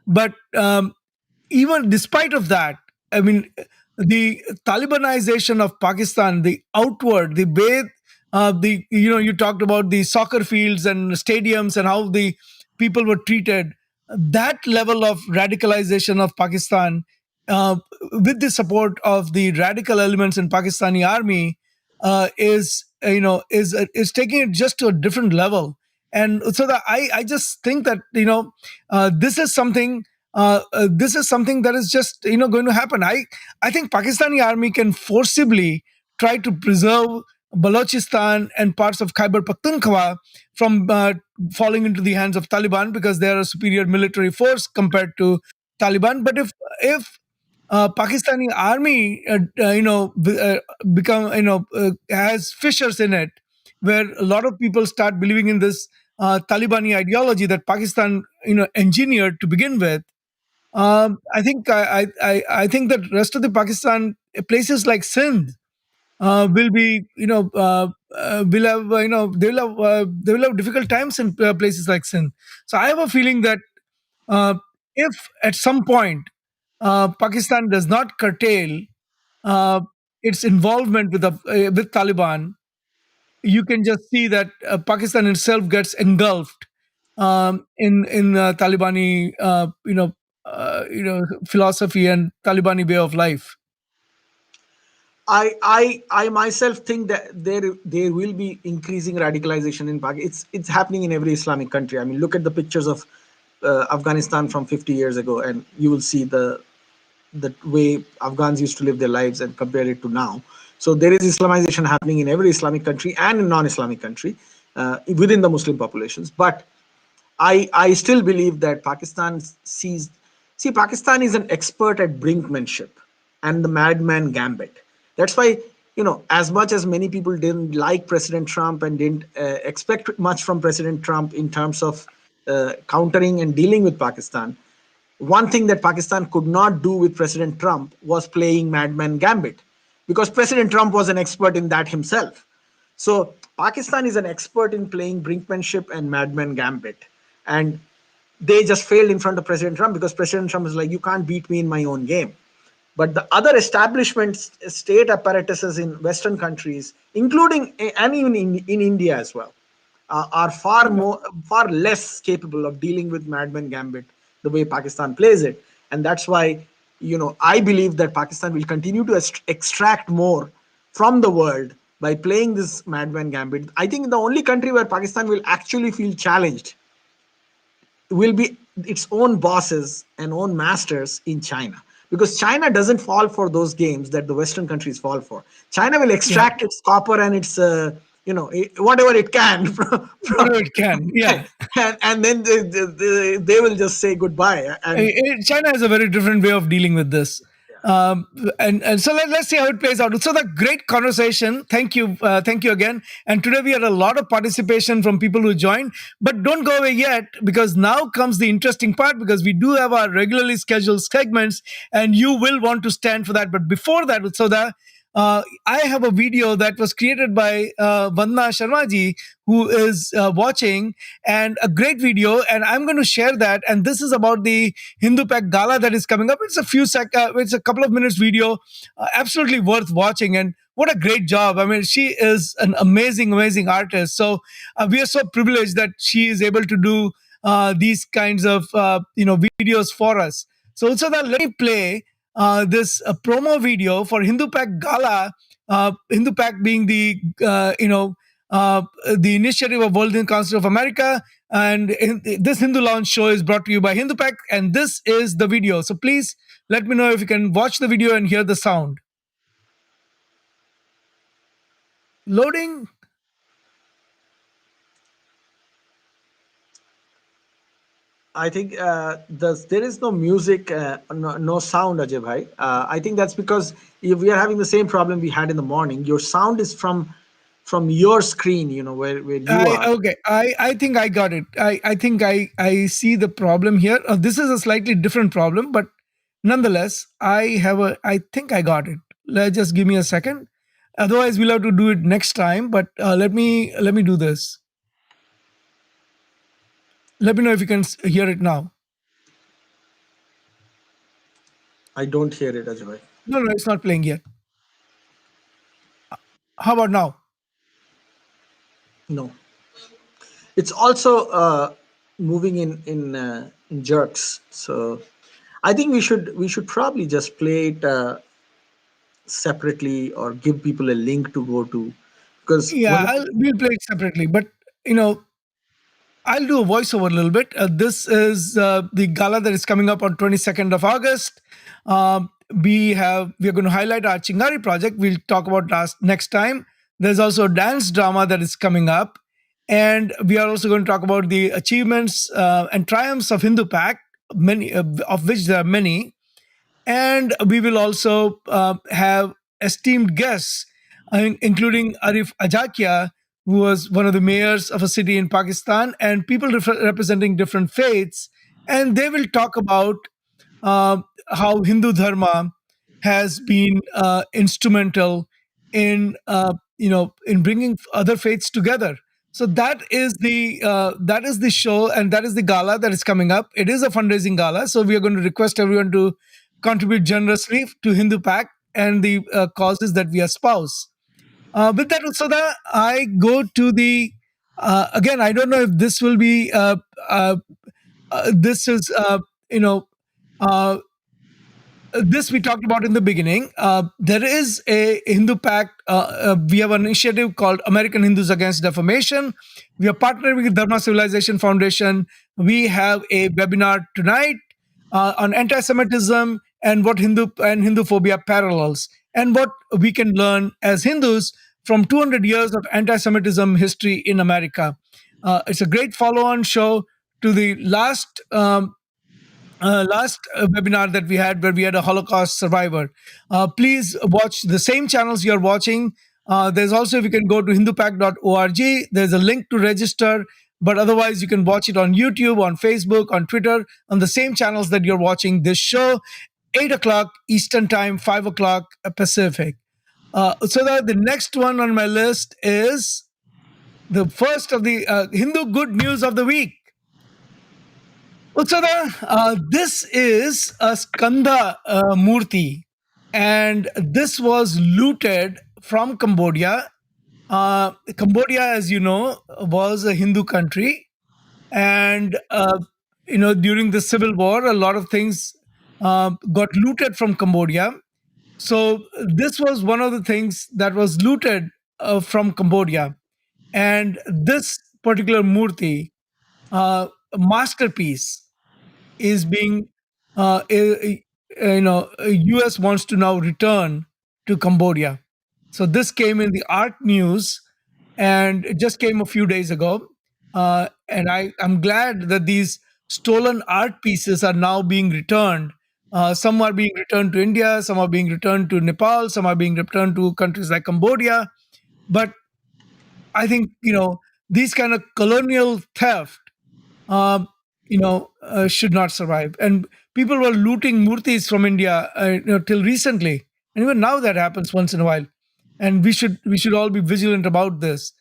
But even despite of that, I mean, the Talibanization of Pakistan, the outward, the way, you talked about the soccer fields and stadiums and how the people were treated. That level of radicalization of Pakistan, uh, with the support of the radical elements in Pakistani army, is taking it just to a different level. And so that I just think that this is something, that is just going to happen. I think Pakistani army can forcibly try to preserve Balochistan and parts of Khyber Pakhtunkhwa from falling into the hands of Taliban because they are a superior military force compared to Taliban. But if Pakistani army, become has fissures in it, where a lot of people start believing in this Talibani ideology that Pakistan engineered to begin with. I think that rest of the Pakistan, places like Sindh, will be will have they will have difficult times in places like Sindh. So I have a feeling that uh, if at some point Pakistan does not curtail uh, its involvement with Taliban, you can just see that Pakistan itself gets engulfed in Talibani philosophy and Talibani way of life. I myself think that there will be increasing radicalization in Pakistan. It's happening in every Islamic country. I mean, look at the pictures of Afghanistan from 50 years ago, and you will see the way Afghans used to live their lives and compare it to now. So there is Islamization happening in every Islamic country and in non-Islamic country within the Muslim populations. But I still believe that Pakistan sees, see, Pakistan is an expert at brinkmanship and the madman gambit. That's why, as much as many people didn't like President Trump and didn't expect much from President Trump in terms of countering and dealing with Pakistan, one thing that Pakistan could not do with President Trump was playing madman gambit, because President Trump was an expert in that himself. So Pakistan is an expert in playing brinkmanship and madman gambit, and they just failed in front of President Trump because President Trump is like, you can't beat me in my own game. But the other establishments, state apparatuses in Western countries, including and even in India as well, are far less capable of dealing with madman gambit the way Pakistan plays it. And that's why, I believe that Pakistan will continue to extract more from the world by playing this Madman Gambit. I think the only country where Pakistan will actually feel challenged will be its own bosses and own masters in China. Because China doesn't fall for those games that the Western countries fall for. China will Yeah, extract its copper and its, whatever it can from whatever it can. Yeah. and then they will just say goodbye. And China has a very different way of dealing with this. And so let's see how it plays out. So the great conversation. Thank you again. And today we had a lot of participation from people who joined. But don't go away yet, because now comes the interesting part, because we do have our regularly scheduled segments, and you will want to stand for that. But before that, Utsoda, I have a video that was created by Vandana Sharmaji, who is watching, and a great video. And I'm going to share that. And this is about the Hindu Pack Gala that is coming up. It's a couple of minutes video, absolutely worth watching. And what a great job! I mean, she is an amazing, amazing artist. So we are so privileged that she is able to do these kinds of videos for us. So that let me play this promo video for Hindu Pack Gala. Hindu Pack being the initiative of World Hindu Council of America. And this HinduLounge show is brought to you by Hindu Pack, and this is the video. So please let me know if you can watch the video and hear the sound. Loading. I think there is no music, no sound, Ajay bhai. I think that's because if we are having the same problem we had in the morning. Your sound is from your screen, where you I are. okay. I think I got it. I think I see the problem here. This is a slightly different problem, but nonetheless, I think I got it. Just give me a second. Otherwise, we'll have to do it next time. But let me do this. Let me know if you can hear it now. I don't hear it, Ajay bhai. No, no, it's not playing yet. How about now? No, it's also moving in jerks. So I think we should probably just play it separately, or give people a link to go to, because Yeah, whenever. we'll play it separately. But you know, I'll do a voiceover a little bit. This is the gala that is coming up on 22nd of August. We are going to highlight our Chingari project. We'll talk about next time. There's also a dance drama that is coming up, and we are also going to talk about the achievements and triumphs of Hindu Pact, many of which there are many. And we will also have esteemed guests, including Arif Ajakia, who was one of the mayors of a city in Pakistan, and people representing different faiths. And they will talk about uh, how Hindu Dharma has been instrumental in bringing other faiths together. So that is the show, and that is the gala that is coming up. It is a fundraising gala, so we are going to request everyone to contribute generously to Hindu Pact and the causes that we espouse. With that, Utsada, I go to the again. I don't know if this will be this is you know uh, this we talked about in the beginning. There is a Hindu Pact. We have an initiative called American Hindus Against Defamation. We are partnering with Dharma Civilization Foundation. We have a webinar tonight on anti-Semitism and what Hindu phobia parallels, and what we can learn as Hindus from 200 years of anti-Semitism history in America. It's a great follow-on show to the last webinar that we had, where we had a Holocaust survivor. Please watch the same channels you're watching. There's also, if you can go to hindupack.org, there's a link to register. But otherwise, you can watch it on YouTube, on Facebook, on Twitter, on the same channels that you're watching this show, 8 o'clock Eastern Time, 5 o'clock Pacific. So the next one on my list is the first of the Hindu good news of the week. Utsada, this is a Skanda Murti, and this was looted from Cambodia. Cambodia, as you know, was a Hindu country, and during the civil war, a lot of things got looted from Cambodia. So this was one of the things that was looted from Cambodia, and this particular murti, masterpiece, is being US wants to now return to Cambodia. So this came in the art news, and it just came a few days ago. And I'm glad that these stolen art pieces are now being returned. Some are being returned to India, some are being returned to Nepal, some are being returned to countries like Cambodia. But I think these kind of colonial theft uh, should not survive. And people were looting murtis from India, till recently, and even now that happens once in a while. And we should all be vigilant about this.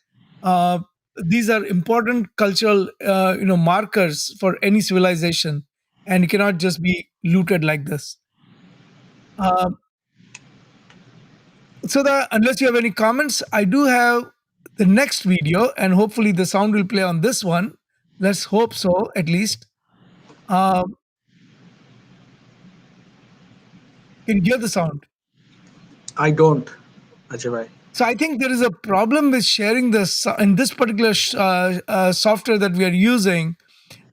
Uh, these are important cultural, markers for any civilization, and it cannot just be looted like this. Uh, so that unless you have any comments, I do have the next video, and hopefully the sound will play on this one. Let's hope so, at least. Um, can you hear the sound? I don't, Ajay bhai. So I think there is a problem with sharing this in this particular software that we are using.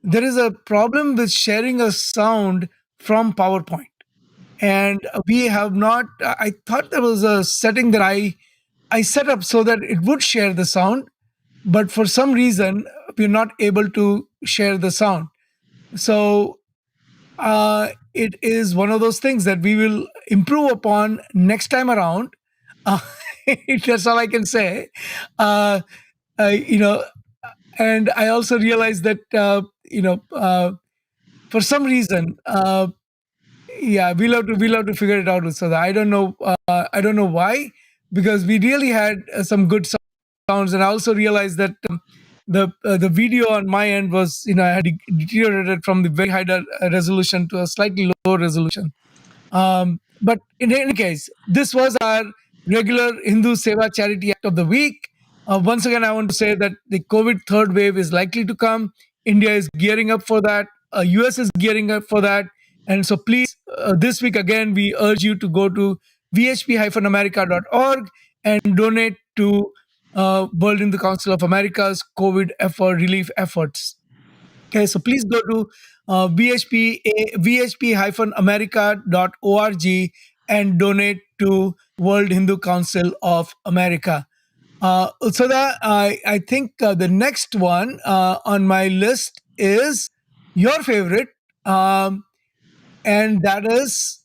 There is a problem with sharing a sound from PowerPoint, and we have not. I thought there was a setting that I set up so that it would share the sound, but for some reason we're not able to share the sound. So it is one of those things that we will improve upon next time around. Uh, that's all I can say. Uh, you know, and I also realized that for some reason, yeah, we'll have to figure it out. So that I don't know why, because we really had some good sounds, and I also realized that the video on my end was had deteriorated from the very high resolution to a slightly lower resolution. But in any case, this was our regular Hindu Seva Charity Act of the Week. Once again, I want to say that the COVID third wave is likely to come. India is gearing up for that. US is gearing up for that. And so please, this week again, we urge you to go to vhp-america.org and donate to World Hindu Council of America's COVID effort relief efforts. Okay, so please go to vhp-america.org and donate to World Hindu Council of America. So that I think the next one on my list is your favorite, and that is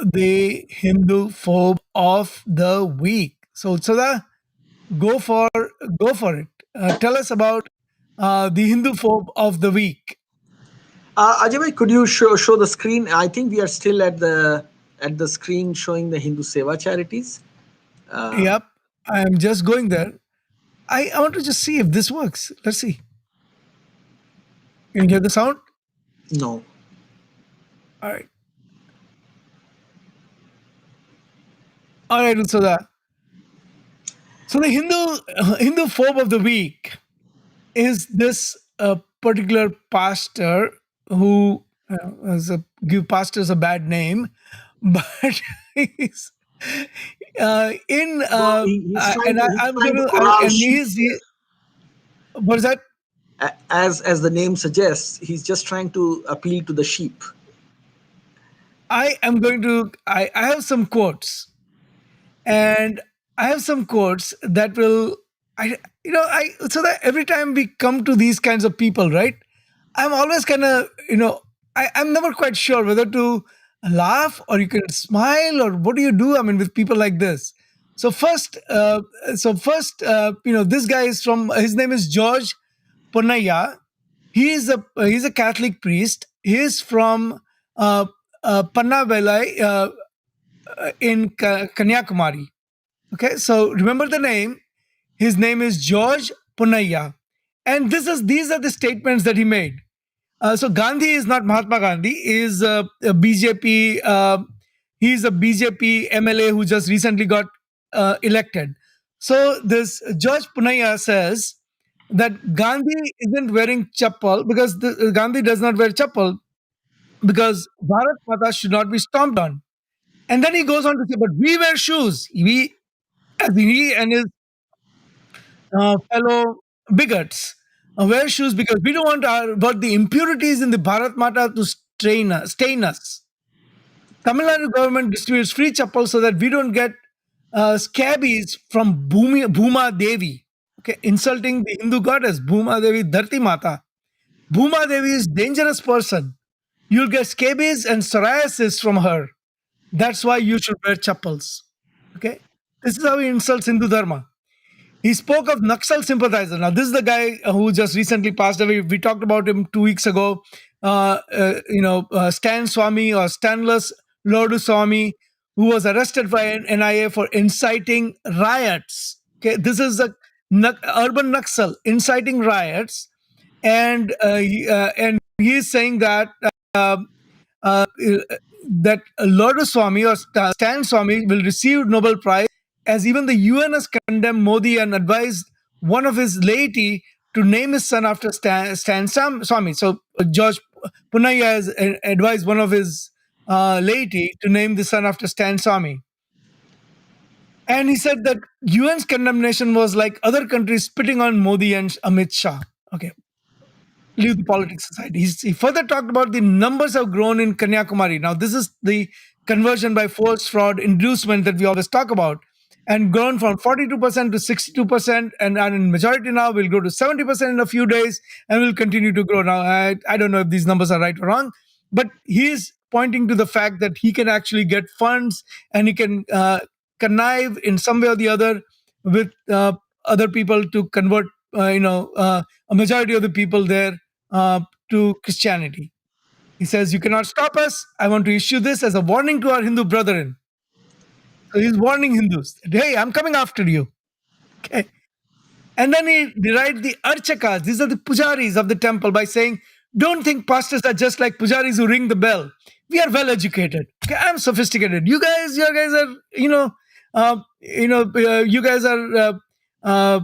the Hindu phobe of the week. So Sada, go for go for it. Tell us about the Hindu phobe of the week. Ajay bhai, could you show the screen? I think we are still at the screen showing the Hindu Seva charities. Uh, Yep, I'm just going there. I want to just see if this works. Let's see. Can you hear the sound? no. All right. All right, Utsada. So the Hindu phobe of the week is this particular pastor who give pastors a bad name, but he's in He's trying and to I'm trying to gonna corral and sheep. what is that? As the name suggests, he's just trying to appeal to the sheep. I am going to I have some quotes, and I have some quotes that will I I so that every time we come to these kinds of people, right, I'm always kind of I'm never quite sure whether to laugh or you can smile or what do you do, I mean, with people like this. So first this guy is from his name is George Ponaya. He's a Catholic priest. He is from uh, Pannavelai in Kanyakumari. Okay, so remember the name. His name is George Punaya, and these are the statements that he made. So Gandhi is not Mahatma Gandhi. Is a BJP. He's a BJP MLA who just recently got elected. So this George Punaya says that Gandhi isn't wearing chappal because Gandhi does not wear chappal because Bharat Mata should not be stomped on. And then he goes on to say, but we wear shoes. as he and his fellow bigots wear shoes because we don't want but the impurities in the Bharat Mata to stain us. Tamil Nadu government distributes free chappals so that we don't get scabies from Bhuma Devi. Okay, insulting the Hindu goddess Bhuma Devi, Dharti Mata. Bhuma Devi is dangerous person. You'll get scabies and psoriasis from her. That's why you should wear chappals. Okay, this is how he insults Hindu Dharma. He spoke of Naxal sympathizer. Now, this is the guy who just recently passed away. We talked about him 2 weeks ago. Stan Swami or Stanless Lordu Swami, who was arrested by NIA for inciting riots. Okay, this is a urban Naxal inciting riots, and he is saying uh, uh, that Lord Swami or Stan Swami will receive Nobel Prize, as even the UN has condemned Modi and advised one of his laity to name his son after Stan Swami. So George Punaya has advised one of his laity to name the son after Stan Swami. And he said that UN's condemnation was like other countries spitting on Modi and Amit Shah. Okay, leave the politics aside. He further talked about the numbers have grown in Kanyakumari. Now, this is the conversion by force, fraud, inducement that we always talk about, and grown from 42% to 62%, and in majority now will go to 70% in a few days, and will continue to grow. Now, I don't know if these numbers are right or wrong, but he is pointing to the fact that he can actually get funds and he can connive in some way or the other with other people to convert, a majority of the people there to Christianity. He says, "You cannot stop us. I want to issue this as a warning to our Hindu brethren." So he's warning Hindus, "Hey, I'm coming after you." Okay. And then he derided the archakas. These are the pujaris of the temple by saying, "Don't think pastors are just like pujaris who ring the bell. We are well educated. Okay, I'm sophisticated. You guys are, you guys are uh,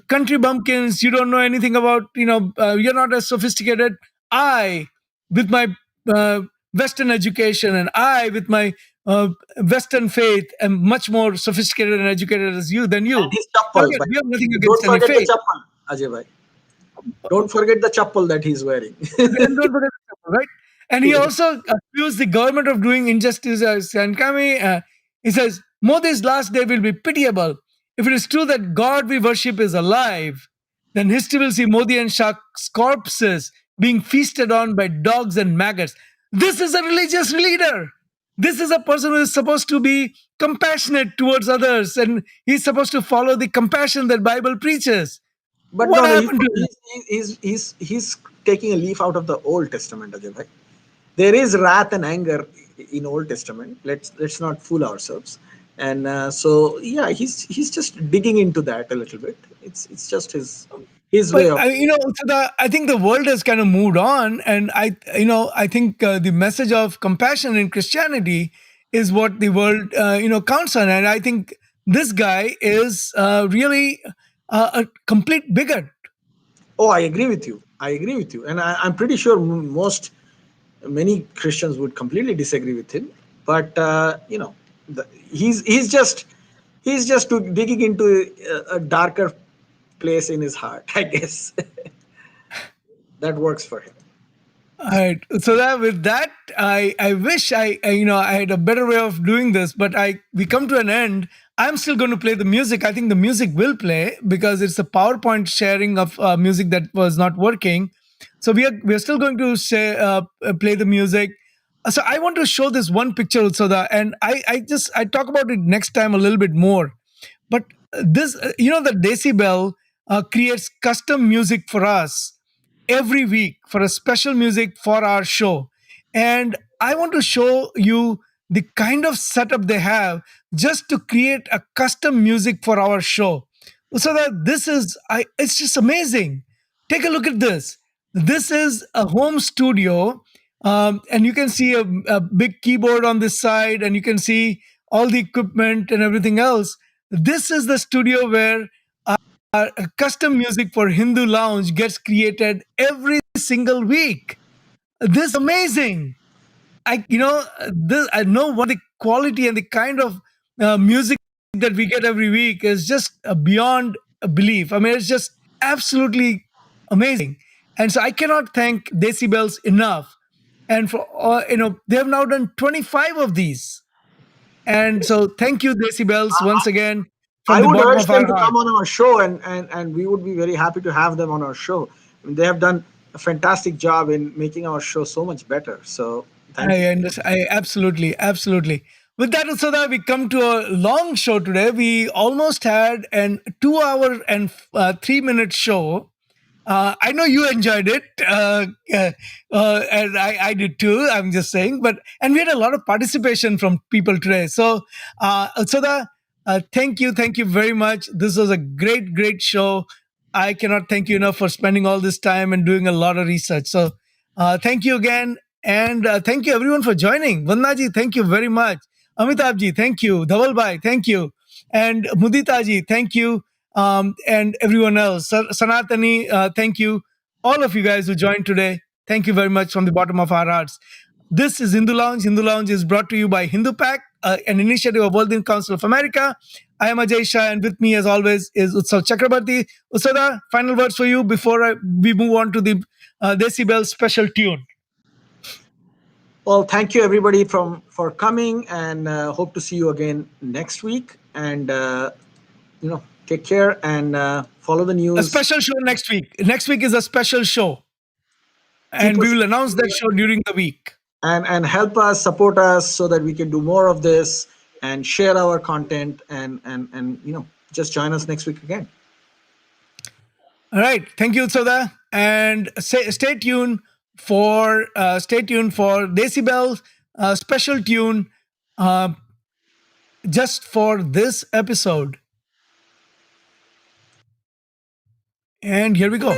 country bumpkins. You don't know anything about, you're not as sophisticated. I, with my uh, Western education, and I, with my Western faith, am much more sophisticated and educated as you than And you. his chappals, Forget, but we have nothing don't against any forget the faith." chappal, Ajay bhai. Don't forget the chappal that he's wearing. And don't forget the temple, right? And he also accused the government of doing injustice. And Kami, he says, Modi's last day will be pitiable. If it is true that God we worship is alive, then history will see Modi and Shah's corpses being feasted on by dogs and maggots. This is a religious leader. This is a person who is supposed to be compassionate towards others, and he's supposed to follow the compassion that Bible preaches. But What no, no, happened to him? he's taking a leaf out of the Old Testament, Ajay bhai. There is wrath and anger in Old Testament. Let's not fool ourselves. And so yeah, he's just digging into that a little bit. It's just his way But of. so I think the world has kind of moved on, and I think the message of compassion in Christianity is what the world counts on, and I think this guy is really a complete bigot. Oh, I agree with you. I agree with you, and I'm pretty sure many Christians would completely disagree with him. But he's just digging into a darker place in his heart, I guess. That works for him. All right. So that with that, I wish I had a better way of doing this, but we come to an end. I'm still going to play the music. I think the music will play because it's a PowerPoint sharing of music that was not working. So we are still going to play the music. So I want to show this one picture also, and I talk about it next time a little bit more. But this, the Decibel creates custom music for us every week for a special music for our show. And I want to show you the kind of setup they have just to create a custom music for our show. So that it's just amazing. Take a look at this. This is a home studio, and you can see a big keyboard on this side, and you can see all the equipment and everything else. This is the studio where custom music for Hindu Lounge gets created every single week. This is amazing. I know what the quality and the kind of music that we get every week is just beyond belief. I mean, it's just absolutely amazing. And so I cannot thank Decibels enough. And for they have now done 25 of these. And so thank you, Decibels, once again from I the would bottom urge of them our to heart. come on our show, and we would be very happy to have them on our show. I mean, they have done a fantastic job in making our show so much better. So thank you. I understand. I absolutely, absolutely. With that, Usada, we come to a long show today. We almost had an 2 hour and 3 minute show. I know you enjoyed it, and I did too. I'm just saying, and we had a lot of participation from people today. So, Usada, thank you very much. This was a great, great show. I cannot thank you enough for spending all this time and doing a lot of research. So, thank you again. And thank you everyone for joining. Vandaji, thank you very much. Amitabji, thank you. Dhavalbhai, thank you. And Muditaji, thank you. And everyone else. Sanatani, thank you. All of you guys who joined today, thank you very much from the bottom of our hearts. This is Hindu Lounge. Hindu Lounge is brought to you by Hindu Pack, an initiative of World Indian Council of America. I am Ajay Shah, and with me, as always, is Utsav Chakrabarti. Usada, final words for you before we move on to the Decibel special tune. Well, thank you everybody for coming, and hope to see you again next week. And take care and follow the A news. special show next week. Next week is a special show, Keep and we us will announce that show during the week. and help us, support us, so that we can do more of this and share our content, and just join us next week again. All right. Thank you, Soda. And stay tuned for Decibel's special tune uh, just for this episode. And here we go.